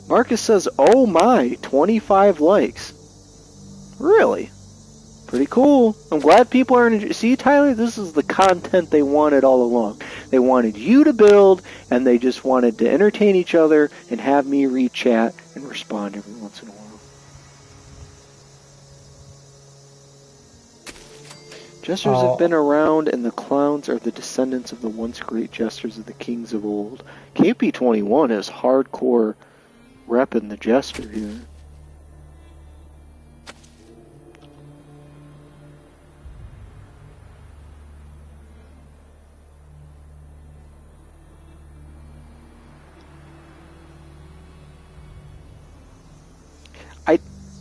Marcus says, oh my, 25 likes. Really? Pretty cool. I'm glad people are enjoying. See, Tyler, this is the content they wanted all along. They wanted you to build, and they just wanted to entertain each other and have me read chat and respond every once in a while. Jesters have been around, and the clowns are the descendants of the once great jesters of the kings of old. KP21 is hardcore repping the jester here.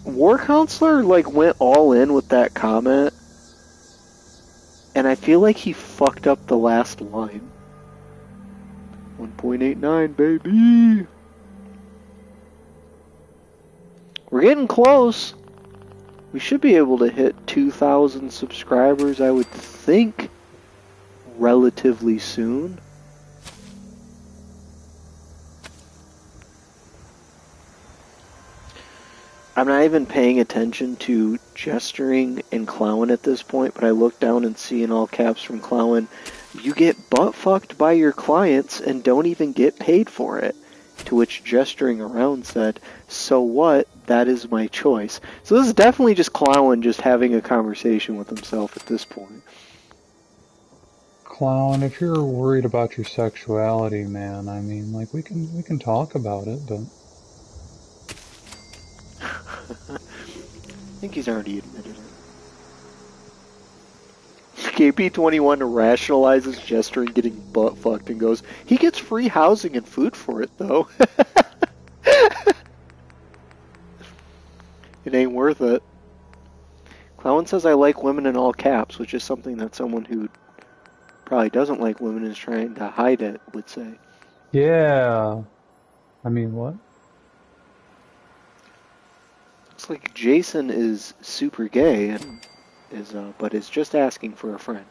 War Counselor, like, went all in with that comment, and I feel like he fucked up the last line. 1.89, baby! We're getting close. We should be able to hit 2,000 subscribers, I would think, relatively soon. I'm not even paying attention to gesturing and Clown at this point, but I look down and see in all caps from Clown, you get butt-fucked by your clients and don't even get paid for it. To which gesturing around said, so what? That is my choice. So this is definitely just Clown just having a conversation with himself at this point. Clown, if you're worried about your sexuality, man, I mean, like, we can talk about it, but... I think he's already admitted it. KP21 rationalizes gesturing getting butt fucked and goes, he gets free housing and food for it, though. It ain't worth it. Clown says I like women in all caps, which is something that someone who probably doesn't like women and is trying to hide it would say. Yeah. I mean, what? Looks like Jason is super gay and but is just asking for a friend.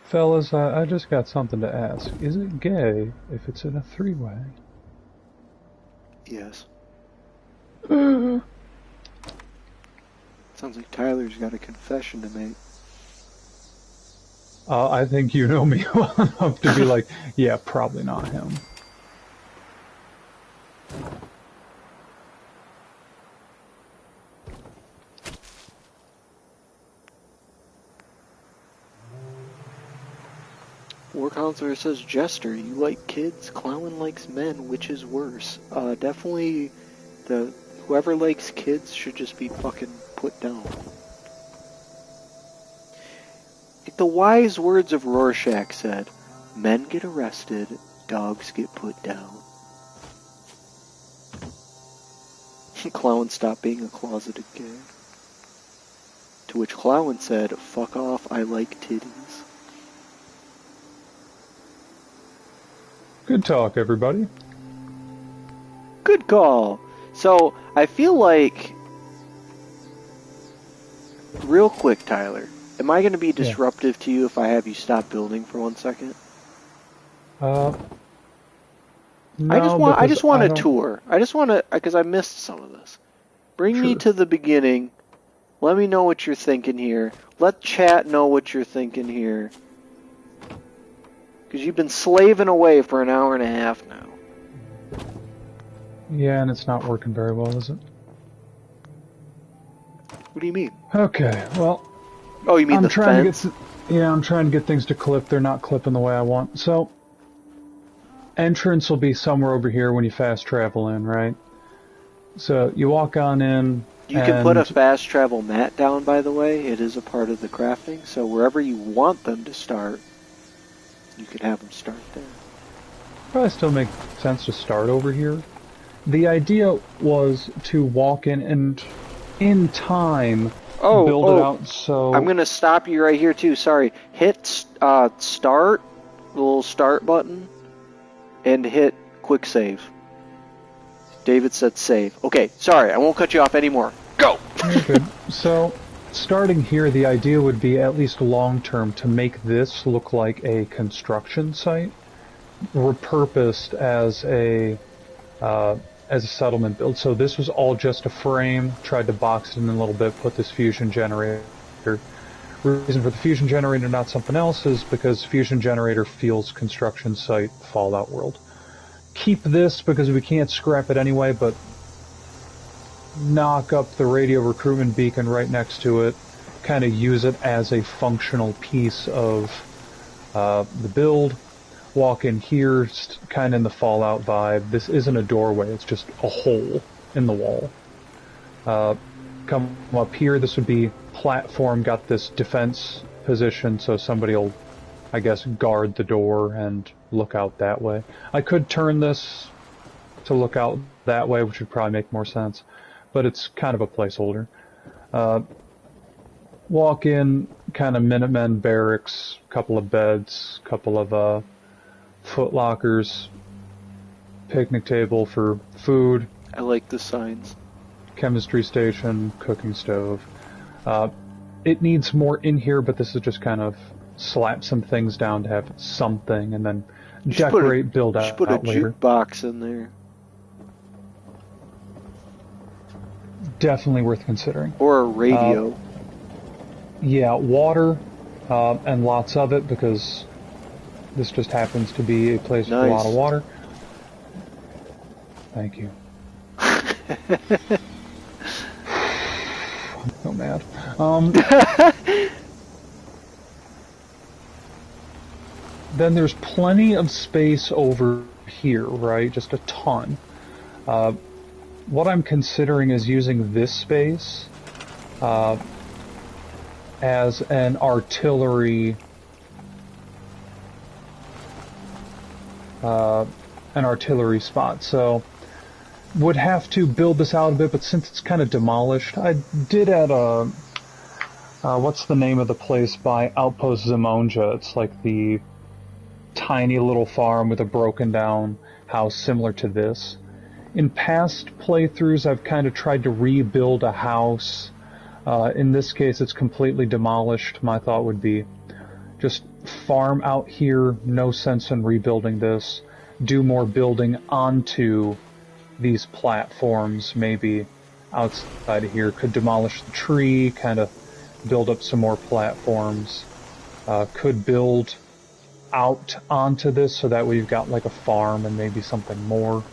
Fellas, I just got something to ask. Is it gay if it's in a three-way? Yes. Sounds like Tyler's got a confession to make. I think you know me well enough to be like, yeah, probably not him. War Counselor says, Jester, you like kids, Clown likes men, which is worse? Definitely whoever likes kids should just be fucking put down. Like the wise words of Rorschach said, men get arrested, dogs get put down. Clown stopped being a closeted gay. To which Clown said, fuck off, I like titties. Good talk, everybody. Good call. So, I feel like... Real quick, Tyler. Am I going to be disruptive to you if I have you stop building for 1 second? No, I because just want I a don't... tour. I just want to, because I missed some of this. Bring me Sure. to the beginning. Let me know what you're thinking here. Let chat know what you're thinking here. Because you've been slaving away for an hour and a half now. Yeah, and it's not working very well, is it? What do you mean? Okay, well... Oh, you mean the fence? I'm trying to get things to clip. They're not clipping the way I want. So, entrance will be somewhere over here when you fast travel in, right? So, you walk on in, You can put a fast travel mat down, by the way. It is a part of the crafting. So wherever you want them to start, you could have them start there. Probably still make sense to start over here. The idea was to walk in and, in time, build it out so... I'm going to stop you right here, too. Sorry. Hit start, the little start button, and hit quick save. David said save. Okay, sorry. I won't cut you off anymore. Go! Good. So, starting here, the idea would be, at least long-term, to make this look like a construction site, repurposed as a settlement build. So this was all just a frame, tried to box it in a little bit, put this fusion generator. Reason for the fusion generator, not something else, is because fusion generator feels construction site Fallout world. Keep this because we can't scrap it anyway, but knock up the radio recruitment beacon right next to it, kind of use it as a functional piece of the build. Walk in here, kind of in the Fallout vibe. This isn't a doorway, it's just a hole in the wall. Come up here, this would be platform, got this defense position, so somebody will, I guess, guard the door and look out that way. I could turn this to look out that way, which would probably make more sense, but it's kind of a placeholder. Walk in, kind of Minutemen barracks, couple of beds, couple of foot lockers, picnic table for food. I like the signs. Chemistry station, cooking stove. It needs more in here, but this is just kind of slap some things down to have something, and then decorate, build out later. You should put a jukebox in there. Definitely worth considering. Or a radio. Yeah, water, and lots of it, because this just happens to be a place with a lot of water. Thank you. I'm so mad. Then there's plenty of space over here, right? Just a ton. What I'm considering is using this space as an artillery spot. So would have to build this out a bit, but since it's kind of demolished, I did at what's the name of the place by Outpost Zimonja? It's like the tiny little farm with a broken down house similar to this. In past playthroughs, I've kind of tried to rebuild a house. In this case, it's completely demolished. My thought would be just farm out here, no sense in rebuilding this. Do more building onto these platforms, maybe outside of here. Could demolish the tree, kind of build up some more platforms. Could build out onto this so that way you've got like a farm and maybe something more.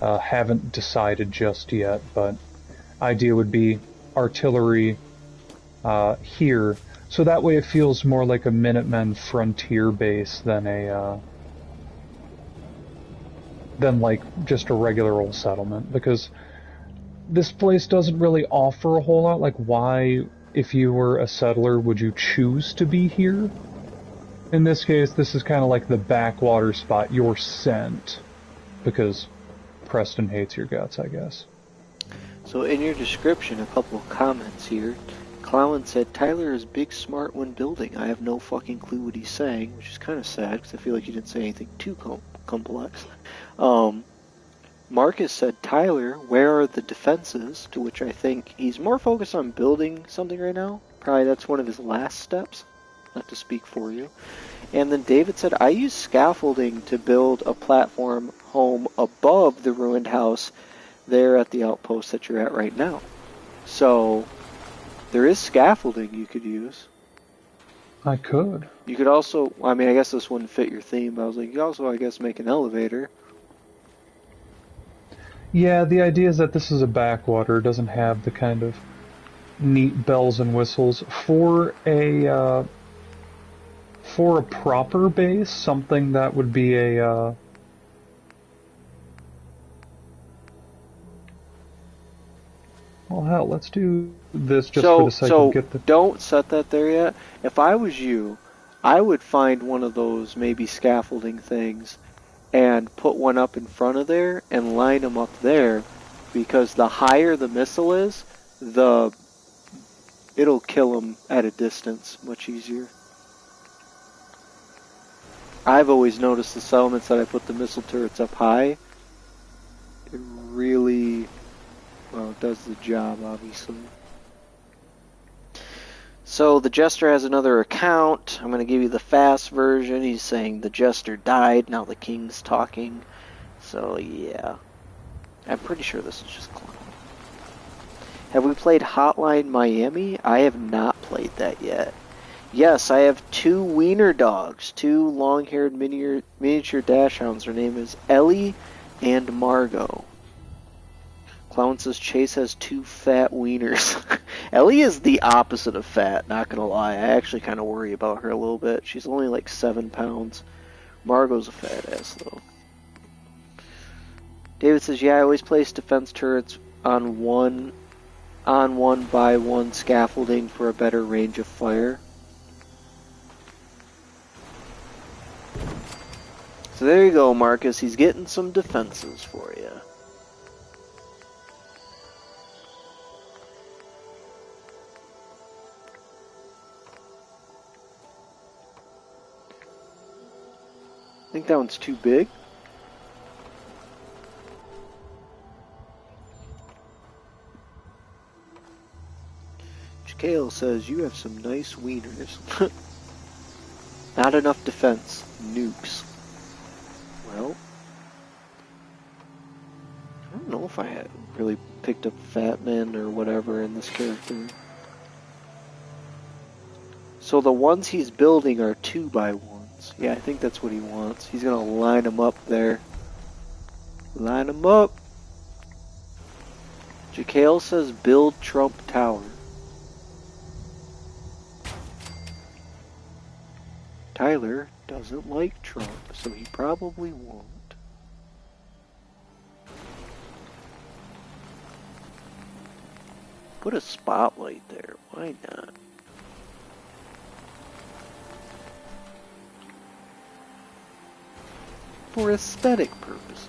Haven't decided just yet, but idea would be artillery here, so that way it feels more like a Minutemen frontier base than like just a regular old settlement, because this place doesn't really offer a whole lot. Like, why, if you were a settler, would you choose to be here? In this case, this is kind of like the backwater spot. You're sent because Preston hates your guts, I guess. So in your description, a couple of comments here. Clown said, Tyler is big smart when building. I have no fucking clue what he's saying, which is kind of sad because I feel like you didn't say anything too complex. Marcus said, Tyler, where are the defenses? To which I think he's more focused on building something right now. Probably that's one of his last steps. not to speak for you. And then David said, I use scaffolding to build a platform home above the ruined house there at the outpost that you're at right now. So there is scaffolding you could use. I could. You could also, I mean, I guess this wouldn't fit your theme, but I was like, you could also, I guess, make an elevator. Yeah, the idea is that this is a backwater. It doesn't have the kind of neat bells and whistles. For a proper base, something that would be a well, hell, let's do this just for the sake of get the... Don't set that there yet. If I was you, I would find one of those maybe scaffolding things and put one up in front of there and line them up there, because the higher the missile is, it'll kill them at a distance much easier. I've always noticed the settlements that I put the missile turrets up high, it really, well, it does the job, obviously. So the Jester has another account. I'm going to give you the fast version. He's saying the Jester died, now the King's talking. So yeah, I'm pretty sure this is just clone. Have we played Hotline Miami? I have not played that yet. Yes, I have 2 wiener dogs, 2 long-haired miniature dachshunds. Their name is Ellie and Margot. Clown says Chase has 2 fat wieners. Ellie is the opposite of fat, not gonna lie. I actually kind of worry about her a little bit. She's only like 7 pounds. Margot's a fat ass, though. David says, yeah, I always place defense turrets on one by one scaffolding for a better range of fire. So there you go, Marcus. He's getting some defenses for you. I think that one's too big. Kale says, you have some nice wieners. Not enough defense. Nukes. Well, I don't know if I had really picked up Fat Man or whatever in this character. So the ones he's building are 2x1s. Yeah, I think that's what he wants. He's gonna line them up there. Line them up. Jakale says, build Trump Tower. Tyler doesn't like Trump, so he probably won't. Put a spotlight there, why not? For aesthetic purposes.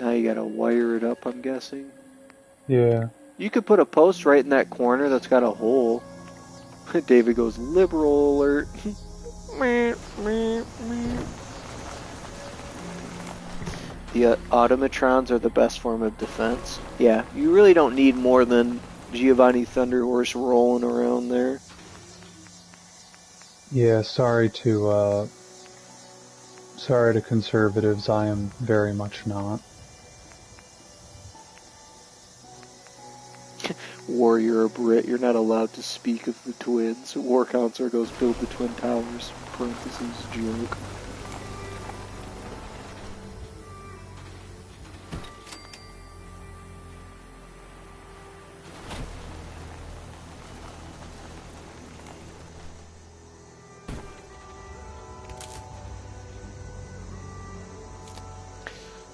Now you gotta wire it up, I'm guessing? Yeah. You could put a post right in that corner that's got a hole. David goes, liberal alert. The automatrons are the best form of defense. Yeah, you really don't need more than Giovanni Thunderhorse rolling around there. Yeah, sorry to conservatives, I am very much not. Warrior, a Brit, you're not allowed to speak of the twins. War Counselor goes, build the Twin Towers. Parentheses, joke.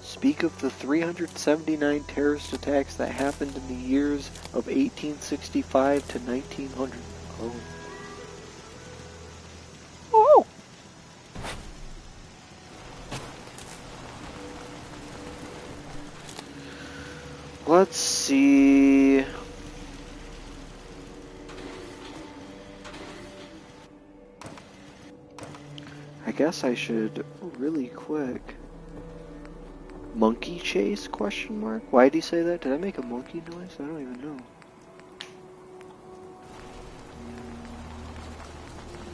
Speak of the 379 terrorist attacks that happened in the years of 1865 to 1900. Oh. Oh! Let's see. I guess I should really quick. Monkey chase? Question mark. Why did he say that? Did I make a monkey noise? I don't even know.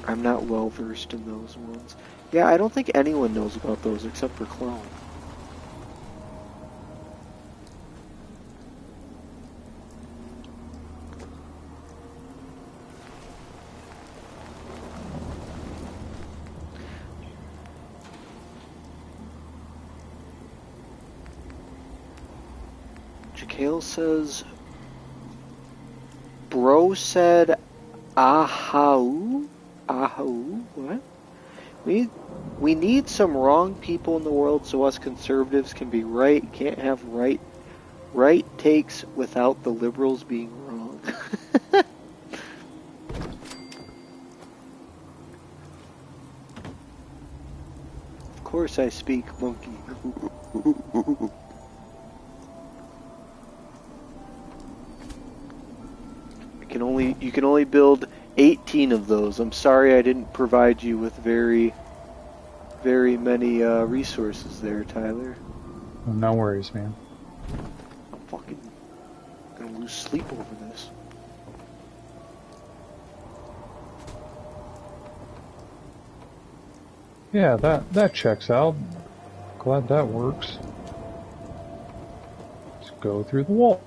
I'm not well versed in those ones. Yeah, I don't think anyone knows about those except for Clone. Jakale says, Bro said, ahau? Ahau? What? We need some wrong people in the world so us conservatives can be right. Can't have right takes without the liberals being wrong. Of course I speak monkey. You can only build 18 of those. I'm sorry I didn't provide you with very many resources there, Tyler. No worries, man. I'm fucking gonna lose sleep over this. Yeah, that checks out. Glad that works. Let's go through the wall.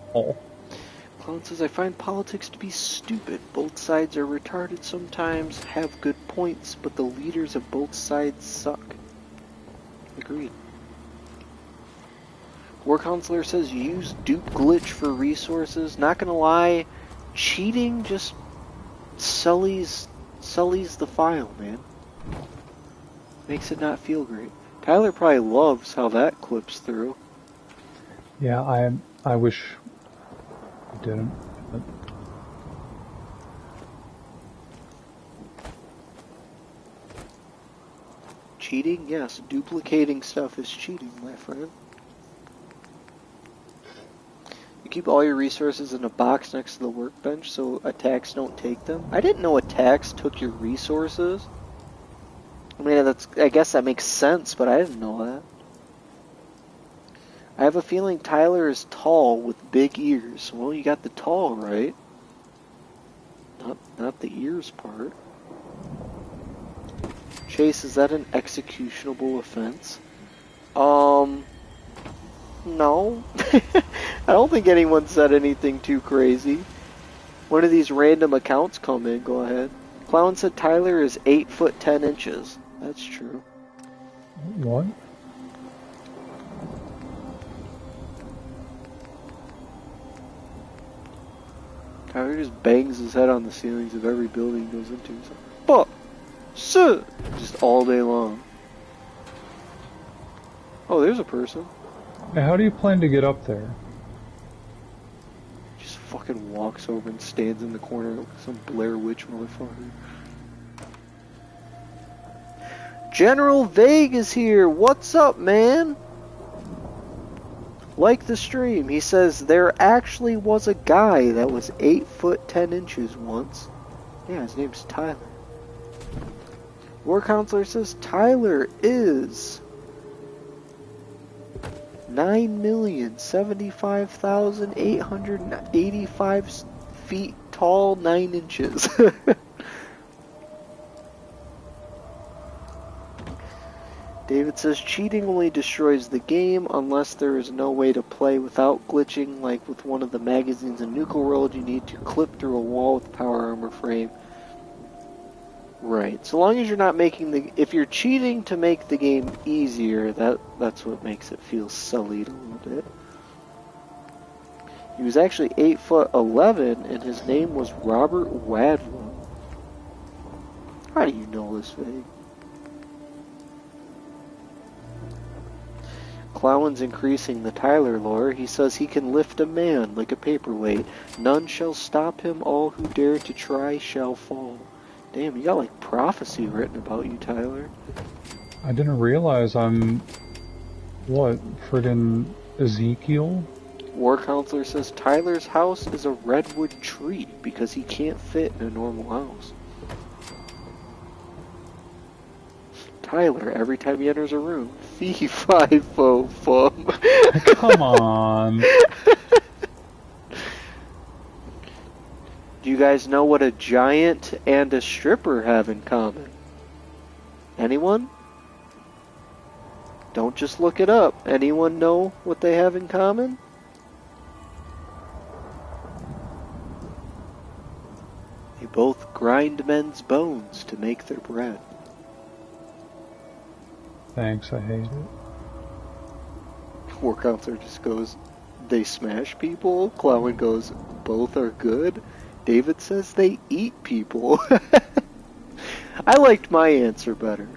Clown says, I find politics to be stupid. Both sides are retarded sometimes, have good points, but the leaders of both sides suck. Agreed. War Counselor says, use dupe glitch for resources. Not gonna lie, cheating just sullies the file, man. Makes it not feel great. Tyler probably loves how that clips through. Yeah, I wish I didn't. But... Cheating? Yes. Duplicating stuff is cheating, my friend. You keep all your resources in a box next to the workbench so attacks don't take them. I didn't know attacks took your resources. I mean, I guess that makes sense, but I didn't know that. I have a feeling Tyler is tall with big ears. Well, you got the tall right. Not the ears part. Chase, is that an executionable offense? No. I don't think anyone said anything too crazy. One of these random accounts come in, go ahead. Clown said Tyler is 8 foot 10 inches. That's true. What? Tyler just bangs his head on the ceilings of every building he goes into. He's like, fuck! Sir! Just all day long. Oh, there's a person. Hey, how do you plan to get up there? Just fucking walks over and stands in the corner like some Blair Witch motherfucker. General Vague is here. What's up, man? Like the stream. He says there actually was a guy that was 8 foot 10 inches once. Yeah, his name's Tyler. War Counselor says Tyler is 9,075,885 feet tall, 9 inches. David says cheating only destroys the game unless there is no way to play without glitching, like with one of the magazines in Nuka World. You need to clip through a wall with power armor frame. Right. So long as you're not making if you're cheating to make the game easier, that's what makes it feel sullied a little bit. He was actually 8 foot 11, and his name was Robert Wadlow. How do you know this thing? Clown's increasing the Tyler lore. He says he can lift a man like a paperweight. None shall stop him. All who dare to try shall fall. Damn, you got like prophecy written about you, Tyler. I didn't realize I'm... What? Friggin' Ezekiel? War Counselor says Tyler's house is a redwood tree because he can't fit in a normal house. Tyler, every time he enters a room, fee fi fo fum. Come on. Do you guys know what a giant and a stripper have in common? Anyone? Don't just look it up. Anyone know what they have in common? They both grind men's bones to make their bread. Thanks, I hate it. War counselor just goes, they smash people. Clown goes, both are good. David says they eat people. I liked my answer better.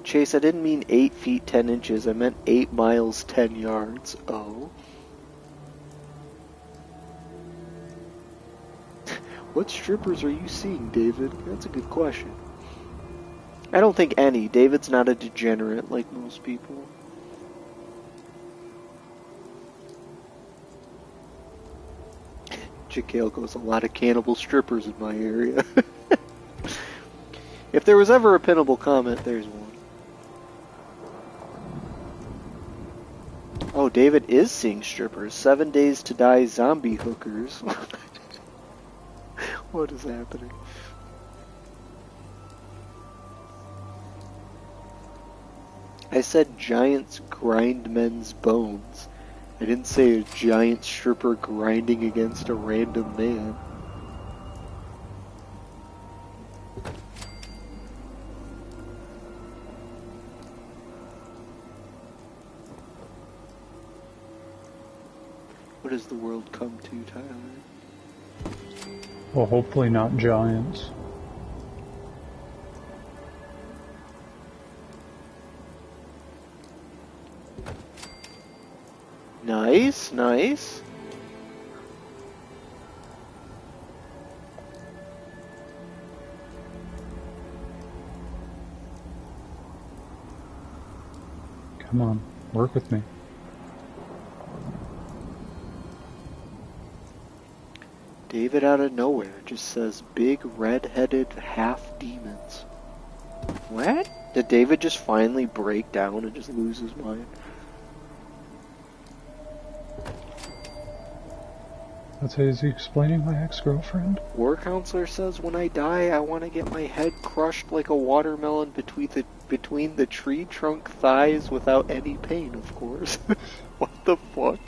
Chase, I didn't mean 8 feet 10 inches. I meant 8 miles 10 yards. Oh. What strippers are you seeing, David? That's a good question. I don't think any. David's not a degenerate like most people. Jakale goes, a lot of cannibal strippers in my area. If there was ever a pinnable comment, there's one. Oh, David is seeing strippers. 7 days to die zombie hookers. What is happening? I said giants grind men's bones. I didn't say a giant stripper grinding against a random man. What has the world come to, Tyler? Well, hopefully not giants. Nice, nice. Come on, work with me. David out of nowhere just says big red-headed half-demons. What? Did David just finally break down and just lose his mind? That's Hazy explaining my ex-girlfriend? War counselor says when I die I want to get my head crushed like a watermelon between the tree trunk thighs without any pain, of course. What the fuck?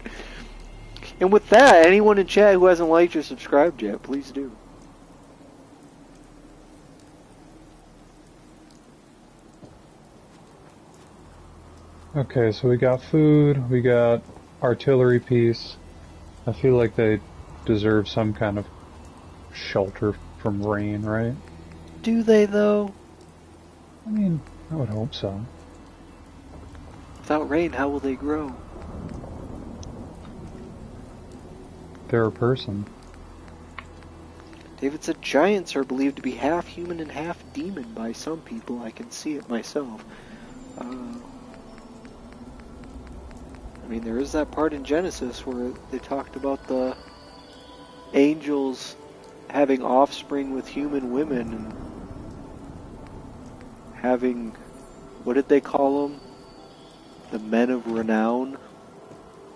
And with that, anyone in chat who hasn't liked or subscribed yet, please do. Okay, so we got food, we got artillery piece. I feel like they deserve some kind of shelter from rain, right? Do they, though? I mean, I would hope so. Without rain, how will they grow? They're a person. David said giants are believed to be half human and half demon by some people. I can see it myself. I mean, there is that part in Genesis where they talked about the angels having offspring with human women and having, what did they call them? The men of renown?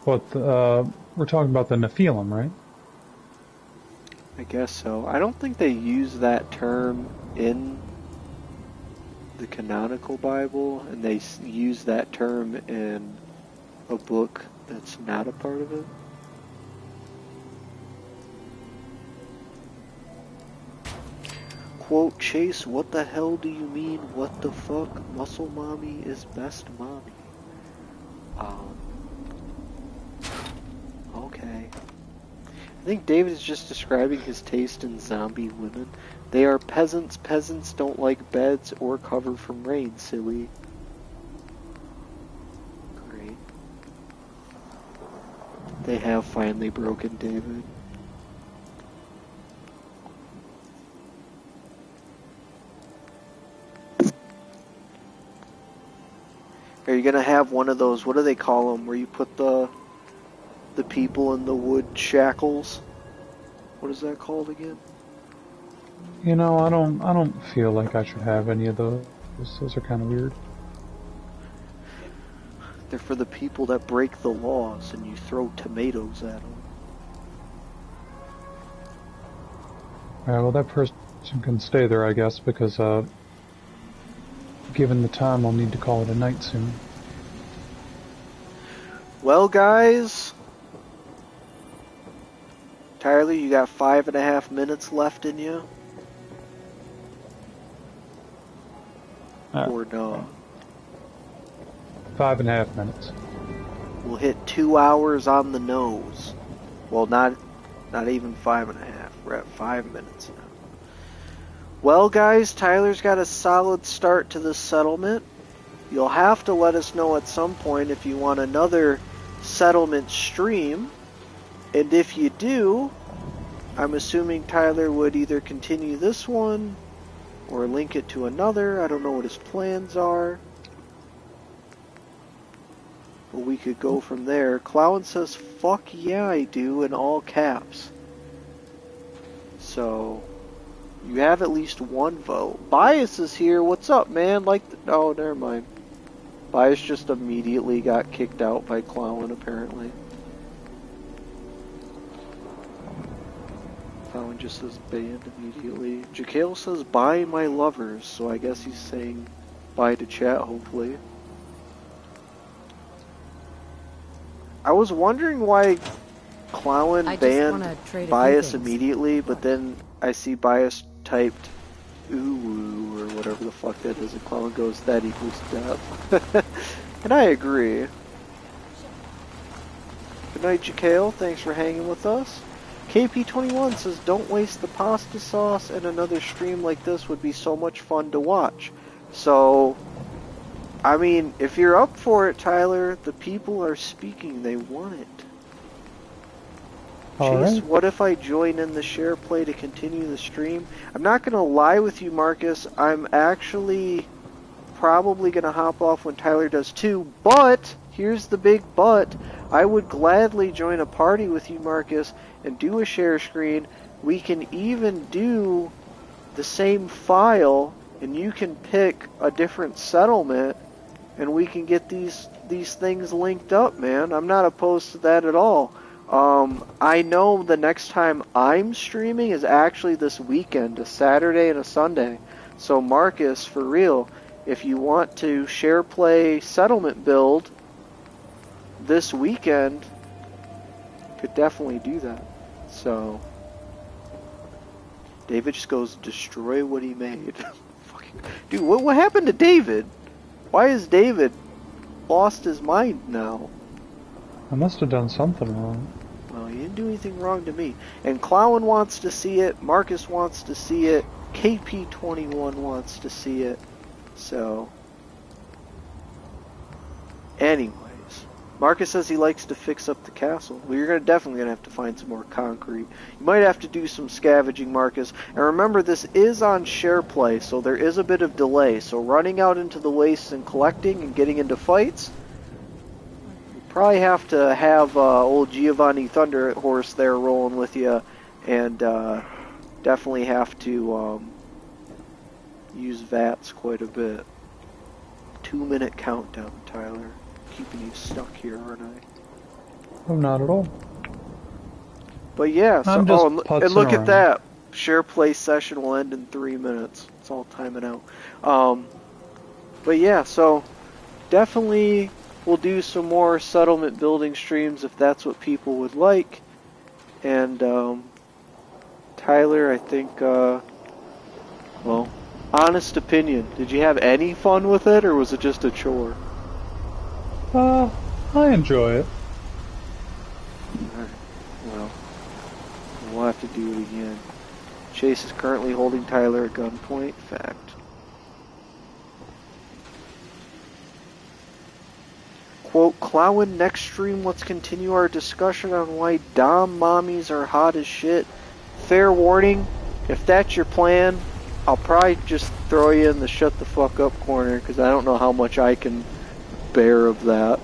What, we're talking about the Nephilim, right? I guess so. I don't think they use that term in the canonical Bible, and they use that term in a book that's not a part of it. Quote, Chase, what the hell do you mean, what the fuck? Muscle mommy is best mommy. Okay. I think David is just describing his taste in zombie women. They are peasants. Peasants don't like beds or cover from rain, silly. Great. They have finally broken David. Are you gonna have one of those, what do they call them, where you put the people in the wood shackles? What is that called again? You know, I don't feel like I should have any of those. Those are kind of weird. They're for the people that break the laws and you throw tomatoes at them. Alright, well that person can stay there, I guess, because, given the time, I'll need to call it a night soon. Well, guys, Tyler, you got 5.5 minutes left in you? Or no? 5.5 minutes. We'll hit 2 hours on the nose. Well, not even 5.5. We're at 5 minutes now. Well, guys, Tyler's got a solid start to this settlement. You'll have to let us know at some point if you want another settlement stream. And if you do, I'm assuming Tyler would either continue this one or link it to another. I don't know what his plans are. But we could go from there. Clown says, fuck yeah, I do, in all caps. So, you have at least one vote. Bias is here. What's up, man? Oh, never mind. Bias just immediately got kicked out by Clown, apparently. Clown just says banned immediately. Jakale says, bye my lovers. So I guess he's saying bye to chat, hopefully. I was wondering why Clown banned Bias immediately, but then I see Bias typed ooh or whatever the fuck that is, and Clown goes, that equals death. And I agree. Good night, Jakale. Thanks for hanging with us. KP21 says, don't waste the pasta sauce, and another stream like this would be so much fun to watch. So, I mean, if you're up for it, Tyler, the people are speaking. They want it. Chase, right. What if I join in the share play to continue the stream? I'm not going to lie with you, Marcus. I'm actually probably going to hop off when Tyler does too. But, here's the big but. I would gladly join a party with you, Marcus, and do a share screen. We can even do the same file, and you can pick a different settlement, and we can get these things linked up, man. I'm not opposed to that at all. I know the next time I'm streaming is actually this weekend, a Saturday and a Sunday. So Marcus, for real, if you want to share play settlement build this weekend, could definitely do that. So David just goes, destroy what he made. Dude, what happened to David? Why has David lost his mind now? I must have done something wrong. Well, he didn't do anything wrong to me. And Clown wants to see it, Marcus wants to see it, KP21 wants to see it. So, anyways, Marcus says he likes to fix up the castle. Well, you're definitely going to have to find some more concrete. You might have to do some scavenging, Marcus. And remember, this is on share play, so there is a bit of delay. So running out into the wastes and collecting and getting into fights, probably have to have old Giovanni Thunderhorse there rolling with you, and definitely have to use VATS quite a bit. 2-minute countdown, Tyler. Keeping you stuck here, aren't I? Oh, not at all. But yeah, so, and look at that. Share play session will end in 3 minutes. It's all timing out. But yeah, so definitely we'll do some more settlement building streams if that's what people would like. And Tyler, I think, well, honest opinion, did you have any fun with it, or was it just a chore? I enjoy it. Alright, well, we'll have to do it again. Chase is currently holding Tyler at gunpoint. Fact. Quote, Clown, next stream, let's continue our discussion on why Dom mommies are hot as shit. Fair warning, if that's your plan, I'll probably just throw you in the shut the fuck up corner, because I don't know how much I can bear of that.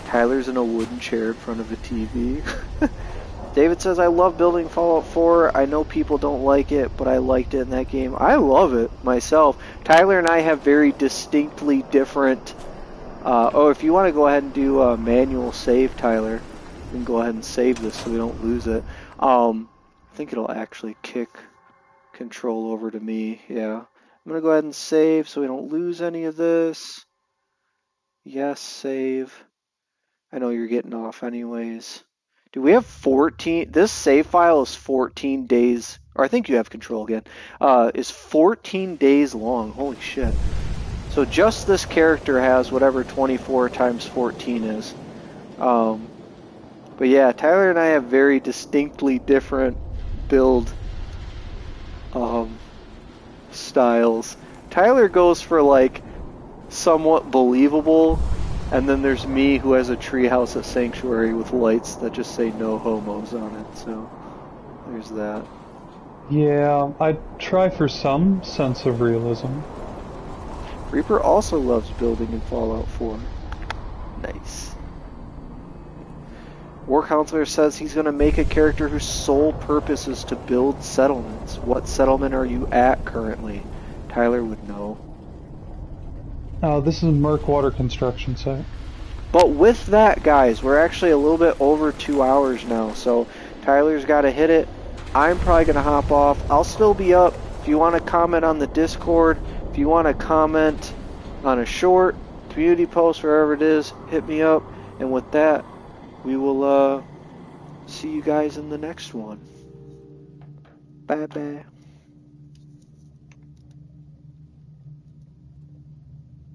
Tyler's in a wooden chair in front of a TV. David says, I love building Fallout 4. I know people don't like it, but I liked it in that game. I love it myself. Tyler and I have very distinctly different... oh, if you want to go ahead and do a manual save, Tyler, we can go ahead and save this so we don't lose it. I think it'll actually kick control over to me. Yeah. I'm going to go ahead and save so we don't lose any of this. Yes, save. I know you're getting off anyways. Do we have 14? This save file is 14 days, or I think you have control again, is 14 days long. Holy shit. So just this character has whatever 24 times 14 is. But yeah, Tyler and I have very distinctly different build styles. Tyler goes for like somewhat believable, and then there's me who has a treehouse at Sanctuary with lights that just say no homos on it, so there's that. Yeah, I try for some sense of realism. Reaper also loves building in Fallout 4. Nice. War Counselor says he's going to make a character whose sole purpose is to build settlements. What settlement are you at currently? Tyler would know. This is a Murkwater construction site. But with that, guys, we're actually a little bit over 2 hours now, so Tyler's got to hit it. I'm probably going to hop off. I'll still be up. If you want to comment on the Discord, if you want to comment on a short community post, wherever it is, hit me up. And with that, we will see you guys in the next one. Bye-bye.